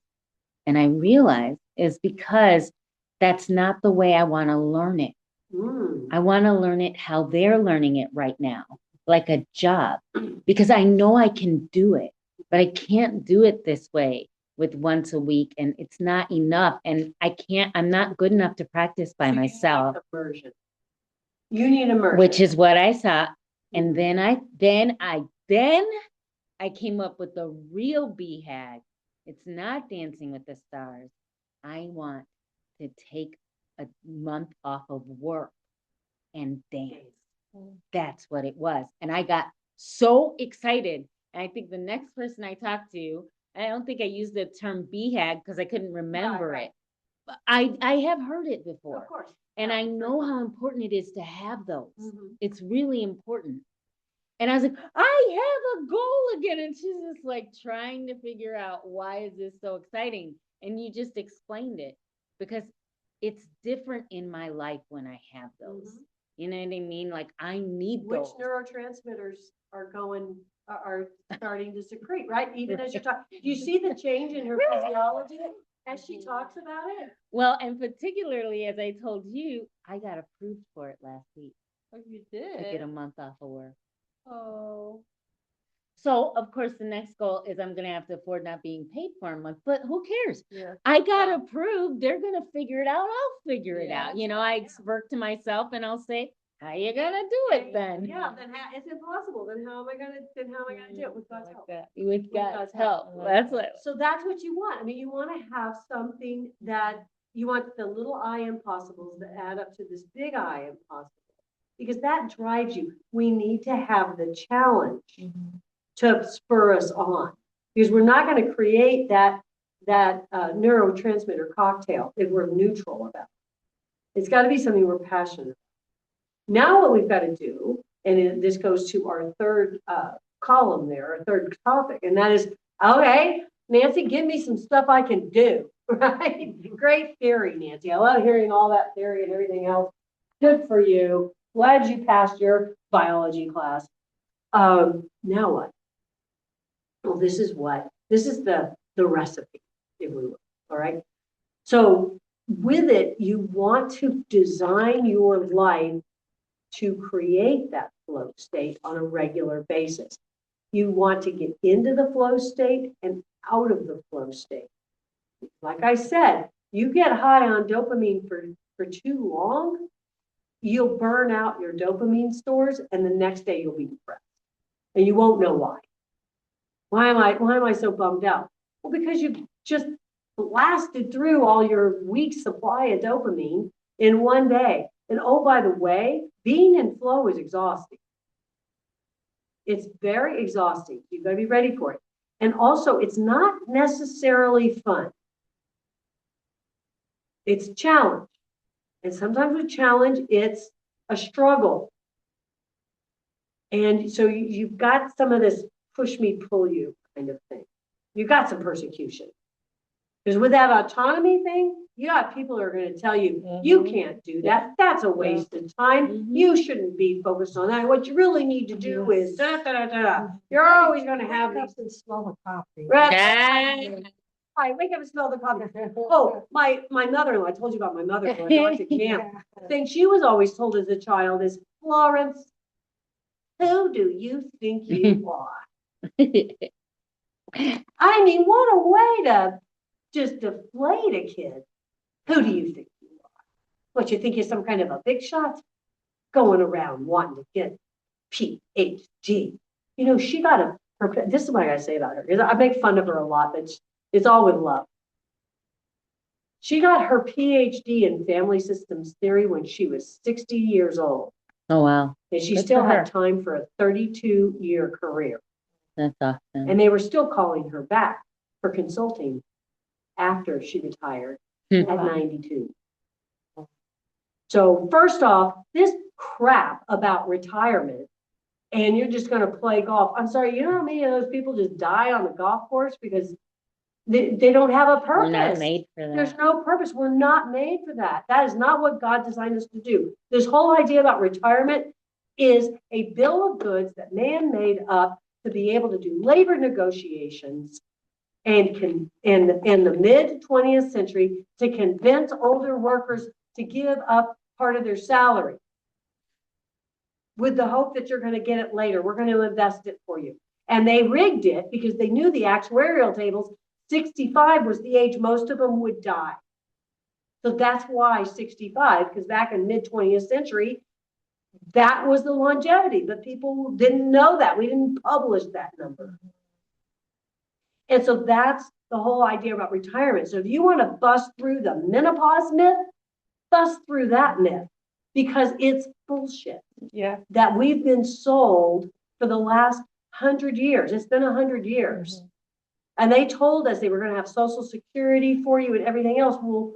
And I realized it's because that's not the way I want to learn it. Mm. I want to learn it how they're learning it right now, like a job, because I know I can do it, but I can't do it this way with once a week. And it's not enough. And I'm not good enough to practice by So myself. Immersion. You need immersion. Which is what I saw. And then I came up with the real BHAG. It's not Dancing with the Stars. I want to take a month off of work and dance. That's what it was. And I got so excited. And I think the next person I talked to, I don't think I used the term BHAG because I couldn't remember it. But I have heard it before. Of course. And I know how important it is to have those. Mhm. It's really important. And I was like, I have a goal again. And she's just like trying to figure out, why is this so exciting? And you just explained it because it's different in my life when I have those. Mhm. You know what I mean? Like, I need Which those. neurotransmitters are starting to secrete, right? Even as you're talking, do you see the change in her physiology as she talks about it? Well, and particularly as I told you, I got approved for it last week. Oh, you To get did? a month off of work. Oh. So, of course, the next goal is I'm going to have to afford not being paid for a month, but who cares? Yeah. I got approved. They're going to figure it out. I'll figure it Yeah. out. You know, I work to myself and I'll say, how you going to do it then? Yeah, then it's impossible. Then how am I gonna do it with God's help? With God's God's help. help. That's what. So that's what you want. I mean, you want to have something that You want the little I impossibles that add up to this big I impossible, because that drives you. We need to have the challenge to spur us on, because we're not going to create that neurotransmitter cocktail if we're neutral about it. It's got to be something we're passionate about. Now what we've got to do, and this goes to our third column there, our third topic, and that is, okay, Nancy, give me some stuff I can do, right? Great theory, Nancy. I love hearing all that theory and everything else. Good for you. Glad you passed your biology class. Now what? Well, this is the recipe, if we will, all right? So with it, you want to design your life to create that flow state on a regular basis. You want to get into the flow state and out of the flow state. Like I said, you get high on dopamine for too long, you'll burn out your dopamine stores, and the next day you'll be depressed. And you won't know why. Why am I so bummed out? Well, because you just blasted through all your week supply of dopamine in one day. And oh, by the way, being in flow is exhausting. It's very exhausting. You've got to be ready for it. And also, it's not necessarily fun. It's a challenge. And sometimes with challenge, it's a struggle. And so you've got some of this push me, pull you kind of thing. You've got some persecution. Because with that autonomy thing, you got people who are going to tell you, you can't do that. That's a waste of time. You shouldn't be focused on that. What you really need to do is da da da da. You're always going to have these and smell the coffee. I wake up and smell the coffee. Oh, my mother-in-law, I told you about my mother-in-law, Dr. Camp. The thing she was always told as a child is, Florence, who do you think you are? I mean, what a way to just deflate a kid. Who do you think you are? What, you think you're some kind of a big shot? Going around wanting to get PhD. You know, she got this is what I gotta say about her. I make fun of her a lot, but it's all with love. She got her PhD in family systems theory when she was 60 years old. Oh, wow. And she Good still for had her. time for a 32-year career. That's awesome. And they were still calling her back for consulting after she retired at 92. So first off, this crap about retirement, and you're just going to play golf. I'm sorry, you know how many of those people just die on the golf course because they don't have a purpose? We're not made for that. There's no purpose. We're not made for that. That is not what God designed us to do. This whole idea about retirement is a bill of goods that man made up to be able to do labor negotiations and in the mid 20th century to convince older workers to give up part of their salary with the hope that you're going to get it later. We're going to invest it for you. And they rigged it because they knew the actuarial tables, 65 was the age most of them would die. So that's why 65, because back in mid 20th century, that was the longevity, but people didn't know that. We didn't publish that number. And so that's the whole idea about retirement. So if you want to bust through the menopause myth, bust through that myth, because it's bullshit. Yeah. That we've been sold for the last 100 years. It's been 100 years. And they told us they were going to have Social Security for you and everything else. Well,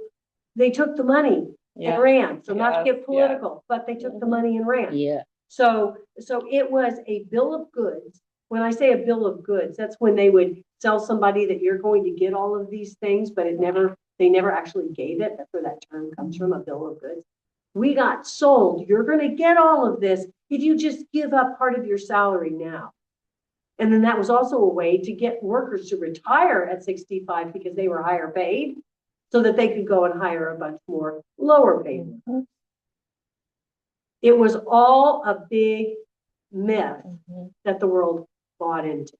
they took the money and ran. So not to get political, but they took the money and ran. Yeah. So it was a bill of goods. When I say a bill of goods, that's when they would sell somebody that you're going to get all of these things, but they never actually gave it. That's where that term comes from, a bill of goods. We got sold. You're going to get all of this if you just give up part of your salary now. And then that was also a way to get workers to retire at 65 because they were higher paid so that they could go and hire a bunch more lower paid workers. It was all a big myth that the world bought into.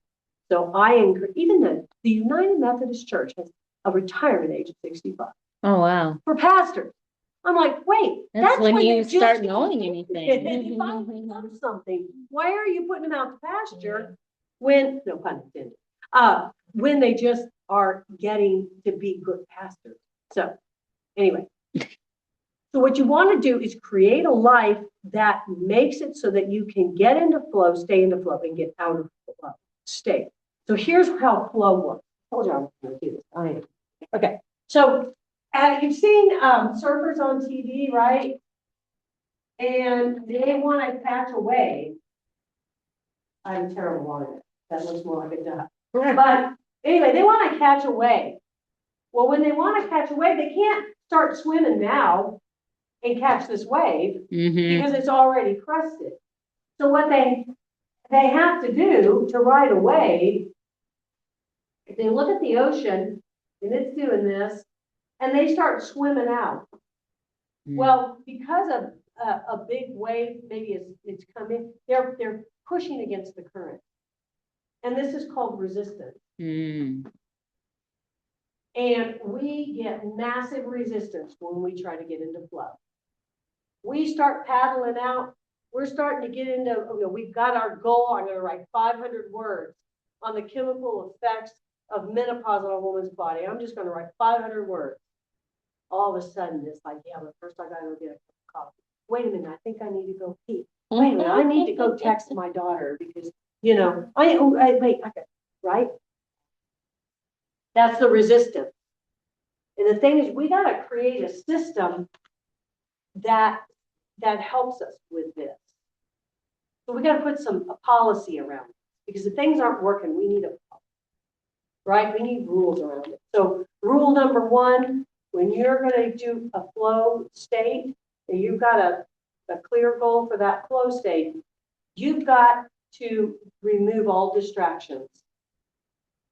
So I encourage, even the United Methodist Church has a retirement age of 65. Oh, wow. For pastors. I'm like, wait, That's when you just start knowing anything. If I know something, why are you putting them out to pasture when, no pun intended, when they just are getting to be good pastors? So Anyway. So what you want to do is create a life that makes it so that you can get into flow, stay in the flow, and get out of flow state. So here's how flow works. I told you I was going to do this. I am. Okay. So you've seen surfers on TV, right? And they want to catch a wave. I'm terrible on it. That looks more like a duck. But anyway, they want to catch a wave. Well, when they want to catch a wave, they can't start swimming now and catch this wave because it's already crested. So what they have to do to ride a wave, if they look at the ocean and it's doing this, and they start swimming out. Well, because of a big wave, maybe it's coming, they're pushing against the current. And this is called resistance. And we get massive resistance when we try to get into flow. We start paddling out. We're starting to get into, we've got our goal. I'm going to write 500 words on the chemical effects of menopause on a woman's body. I'm just going to write 500 words. All of a sudden, it's like, yeah, but first I got to go get a cup of coffee. Wait a minute, I think I need to go pee. Wait a minute, I need to go text my daughter because, right? That's the resistance. And the thing is, we got to create a system that helps us with this. So we got to put a policy around it because if things aren't working, we need a policy, right? We need rules around it. So rule number 1, when you're going to do a flow state, and you've got a clear goal for that flow state, you've got to remove all distractions.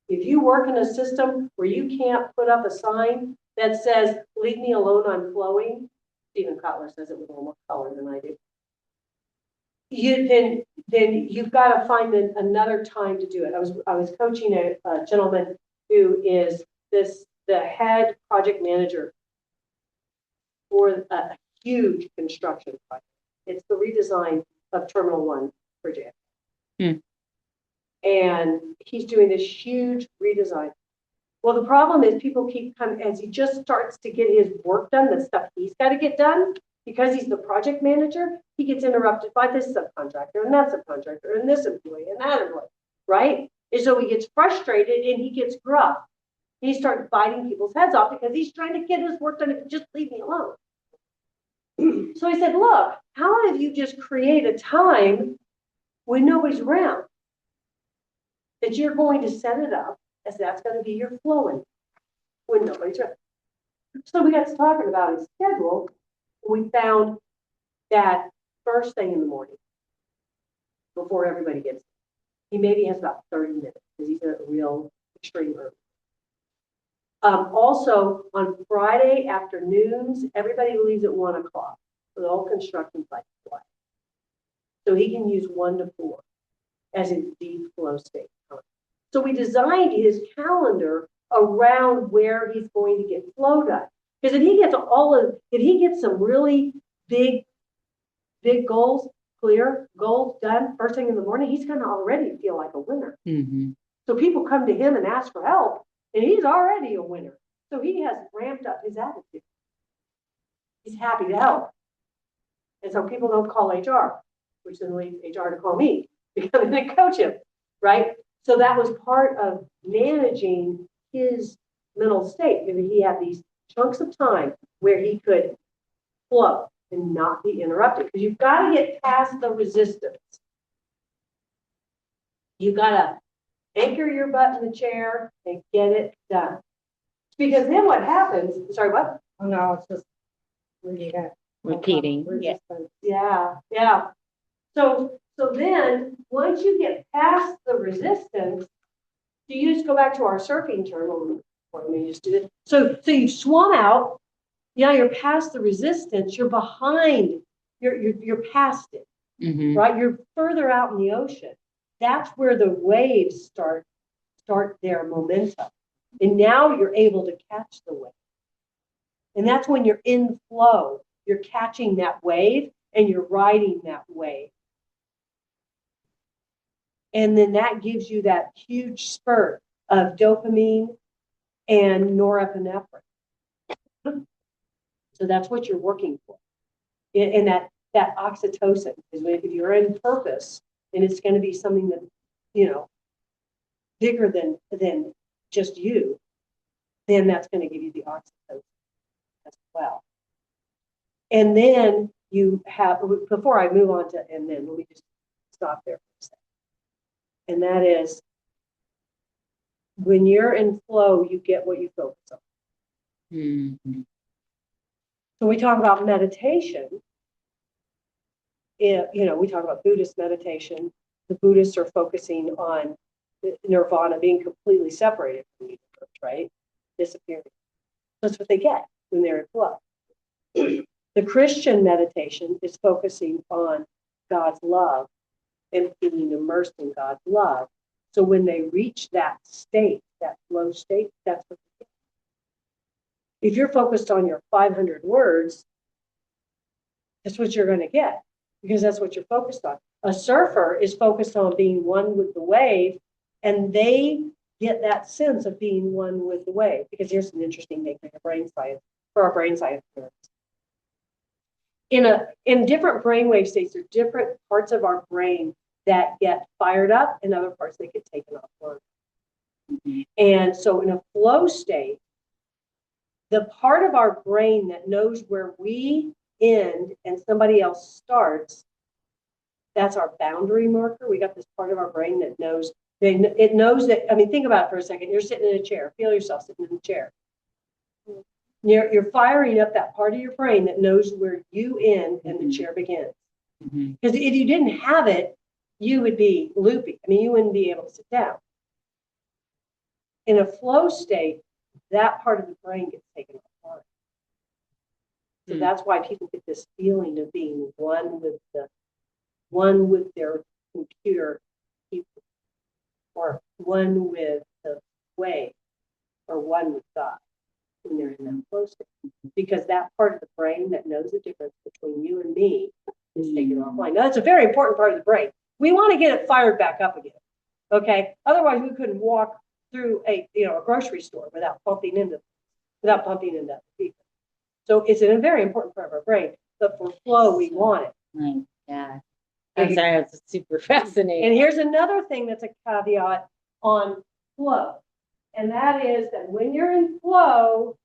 If you work in a system where you can't put up a sign that says, leave me alone, I'm flowing, Stephen Kotler says it with a little more color than I do. Then you've got to find another time to do it. I was coaching a gentleman who is the head project manager for a huge construction project. It's the redesign of Terminal 1 for JFK. And he's doing this huge redesign. Well, the problem is people keep coming as he just starts to get his work done, the stuff he's got to get done, because he's the project manager, he gets interrupted by this subcontractor and that subcontractor and this employee and that employee, right? And so he gets frustrated and he gets gruff. He starts biting people's heads off because he's trying to get his work done. Just leave me alone. So he said, look, how if you just create a time when nobody's around that you're going to set it up as that's going to be your flowing when nobody's around. So we got to talking about his schedule. We found that first thing in the morning, before everybody gets there, he maybe has about 30 minutes because he's a real extreme early. Also, on Friday afternoons, everybody leaves at 1 o'clock. So the whole construction site is quiet. So he can use 1 to 4 as his deep flow state time. So we designed his calendar around where he's going to get flow done. Because if he gets some really big goals, clear goals done first thing in the morning, he's going to already feel like a winner. So people come to him and ask for help, and he's already a winner. So he has ramped up his attitude. He's happy to help. And so people don't call HR, which then leads HR to call me because I'm going to coach him, right? So that was part of managing his mental state. He had these chunks of time where he could flow and not be interrupted. Because you've got to get past the resistance. You've got to anchor your butt in the chair and get it done. Because then what happens, sorry, what? Oh, no, it's just Repeating. Yeah. So then once you get past the resistance, you just go back to our surfing term. Let me just do this. So you swum out. Yeah, you're past the resistance. You're behind. You're past it, right? You're further out in the ocean. That's where the waves start their momentum, and now you're able to catch the wave. And that's when you're in flow. You're catching that wave and you're riding that wave. And then that gives you that huge spurt of dopamine and norepinephrine. So that's what you're working for. And that oxytocin is when, if you're in purpose, and it's going to be something that, bigger than just you, then that's going to give you the oxytocin as well. And then you have, before I move on to, and then let me just stop there for a second. And that is, when you're in flow, you get what you focus on. Mm-hmm. So we talk about meditation. We talk about Buddhist meditation. The Buddhists are focusing on nirvana, being completely separated from the universe, right? Disappearing. That's what they get when they're in flow. The Christian meditation is focusing on God's love and being immersed in God's love. So when they reach that state, that flow state, that's what they get. If you're focused on your 500 words, that's what you're going to get, because that's what you're focused on. A surfer is focused on being one with the wave, and they get that sense of being one with the wave. Because here's an interesting thing for our brain science nerds. In different brainwave states, there are different parts of our brain that get fired up and other parts that get taken offline. Mm-hmm. And so in a flow state, the part of our brain that knows where we end and somebody else starts, that's our boundary marker. We got this part of our brain that knows, it knows that, think about it for a second. You're sitting in a chair. Feel yourself sitting in a chair. You're firing up that part of your brain that knows where you end and the chair begins. Because if you didn't have it, you would be loopy. You wouldn't be able to sit down. In a flow state, that part of the brain gets taken offline. So that's why people get this feeling of being one with their computer, or one with the wave, or one with God when they're in that flow state. Because that part of the brain that knows the difference between you and me is taken offline. Now, that's a very important part of the brain. We want to get it fired back up again. Okay? Otherwise, we couldn't walk through a grocery store without bumping into people. So it's a very important part of our brain. But for flow, we want it. My God. I'm sorry, it's super fascinating. And here's another thing that's a caveat on flow. And that is that when you're in flow,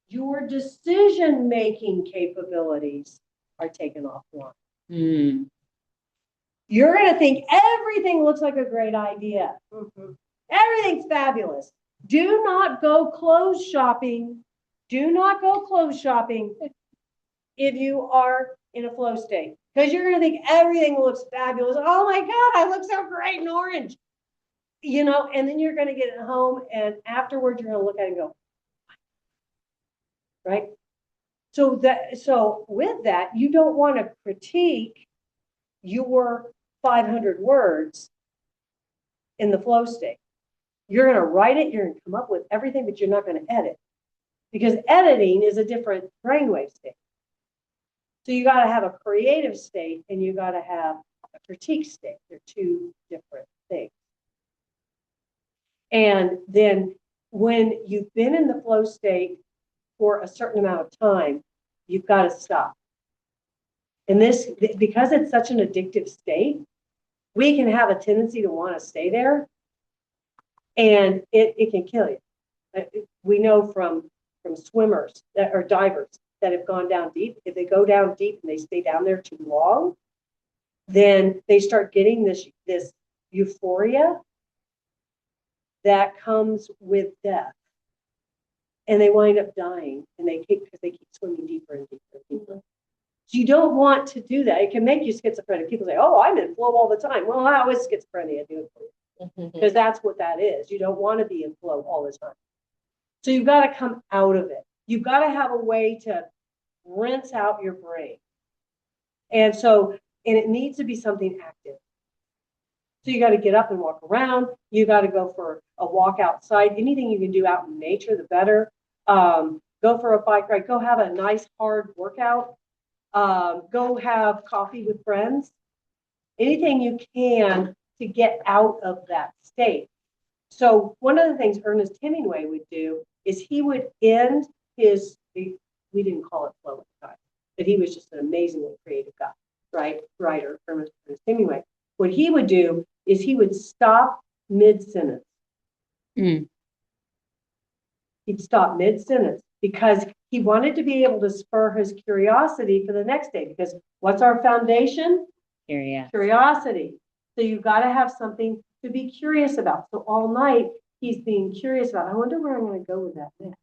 your decision-making capabilities are taken offline. Mm. You're going to think everything looks like a great idea. Mm-hmm. Everything's fabulous. Do not go clothes shopping. Do not go clothes shopping if you are in a flow state, because you're going to think everything looks fabulous. Oh my God, I look so great in orange. And then you're going to get it home, and afterwards you're going to look at it and go, right? So with that, you don't want to critique your 500 words in the flow state. You're going to write it, you're going to come up with everything, but you're not going to edit, because editing is a different brainwave state. So you got to have a creative state and you got to have a critique state. They're two different things. And then when you've been in the flow state for a certain amount of time, you've got to stop. And this, because it's such an addictive state, we can have a tendency to want to stay there, and it can kill you. We know from swimmers or divers that have gone down deep. If they go down deep and they stay down there too long, then they start getting this euphoria that comes with death, and they wind up dying, and because they keep swimming deeper and deeper and deeper. So you don't want to do that. It can make you schizophrenic. People say, "Oh, I'm in flow all the time." Well, how is schizophrenia doing for you? Because that's what that is. You don't want to be in flow all the time. So you've got to come out of it. You've got to have a way to rinse out your brain. And it needs to be something active. So you got to get up and walk around. You got to go for a walk outside. Anything you can do out in nature, the better. Go for a bike ride. Go have a nice hard workout. Go have coffee with friends. Anything you can to get out of that state. So one of the things Ernest Hemingway would do is he would end his we didn't call it flow at the time, but he was just an amazingly creative guy, right? Writer, Ernest Hemingway. What he would do is he would stop mid-sentence. Mm. He'd stop mid-sentence because he wanted to be able to spur his curiosity for the next day. Because what's our foundation? Yeah. Curiosity. So you've got to have something to be curious about. So all night he's being curious about, I wonder where I'm going to go with that next.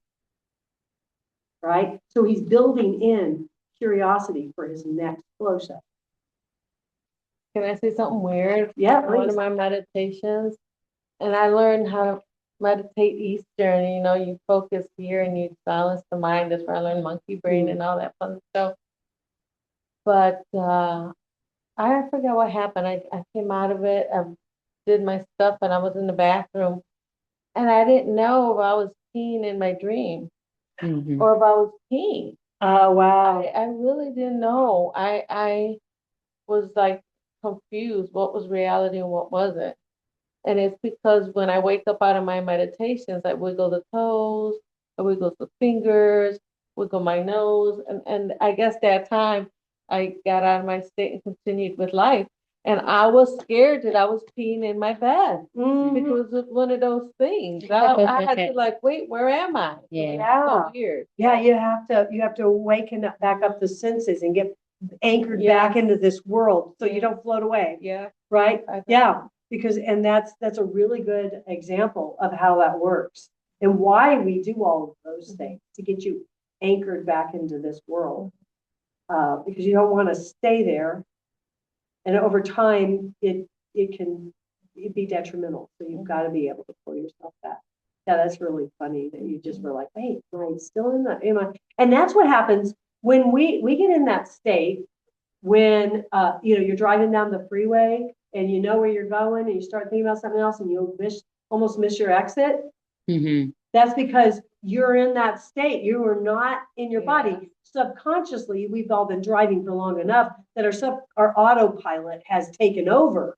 Right? So he's building in curiosity for his next flow session. Can I say something weird? Yeah, One please. of my meditations, and I learned how to meditate Eastern. You know, you focus here and you silence the mind. That's where I learned monkey brain and all that fun stuff. But I forgot what happened. I came out of it. I did my stuff, and I was in the bathroom, and I didn't know if I was peeing in my dream or if I was peeing. Oh, wow. I really didn't know. I was like confused what was reality and what wasn't. And it's because when I wake up out of my meditations, I wiggle the toes, I wiggle the fingers, wiggle my nose. And I guess that time I got out of my state and continued with life. And I was scared that I was peeing in my bed because it's one of those things. I had to like, wait, where am I? Yeah. So weird. Yeah, you have to awaken up, back up the senses and get anchored back into this world so you don't float away. Yeah. Right? Yeah. Because that's a really good example of how that works and why we do all of those things to get you anchored back into this world. Because you don't want to stay there. And over time it can be detrimental. So you've got to be able to pull yourself back. Yeah, that's really funny that you just were like, wait, am I still in that? And that's what happens when we get in that state when you're driving down the freeway and you know where you're going and you start thinking about something else and you'll almost miss your exit. That's because you're in that state. You are not in your body. Subconsciously, we've all been driving for long enough that our autopilot has taken over,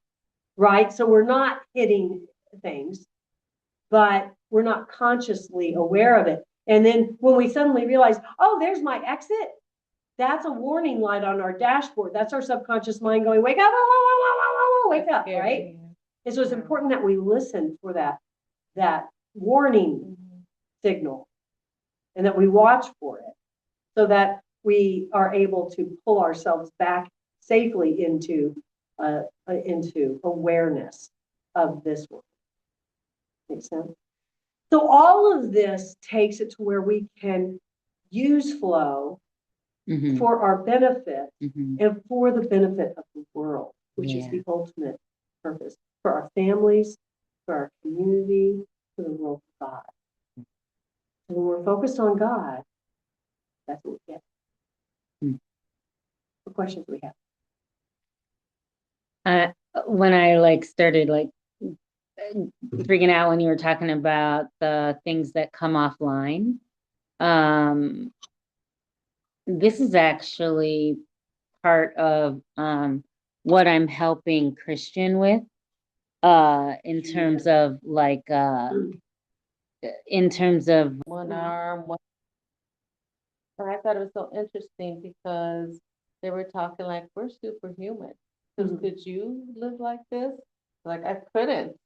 right? So we're not hitting things, but we're not consciously aware of it. And then when we suddenly realize, oh, there's my exit, that's a warning light on our dashboard. That's our subconscious mind going, wake up, wake up, right? And so it's important that we listen for that warning signal and that we watch for it so that we are able to pull ourselves back safely into awareness of this world. Makes sense? So all of this takes it to where we can use flow for our benefit and for the benefit of the world, which is the ultimate purpose for our families, for our community, for the world of God. And when we're focused on God, that's what we get. What questions do we have? When I started freaking out when you were talking about the things that come offline, this is actually part of what I'm helping Christian with in terms of in terms of one arm. And I thought it was so interesting because they were talking like we're superhuman. Because could you live like this? Like I couldn't,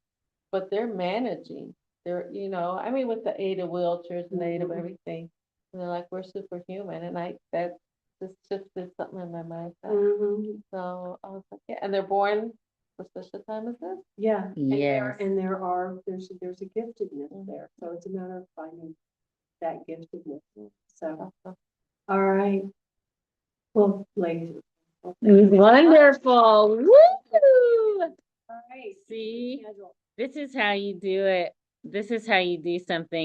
but they're managing. They're, with the aid of wheelchairs and the aid of everything. And they're like, we're superhuman. And that just shifted something in my mind. So I was like, yeah, and they're born for such a time as this. Yeah. Yes. And there's a giftedness there. So it's a matter of finding that giftedness. So all right. Well, ladies. Wonderful. Woo! All right. See, this is how you do it. This is how you do something.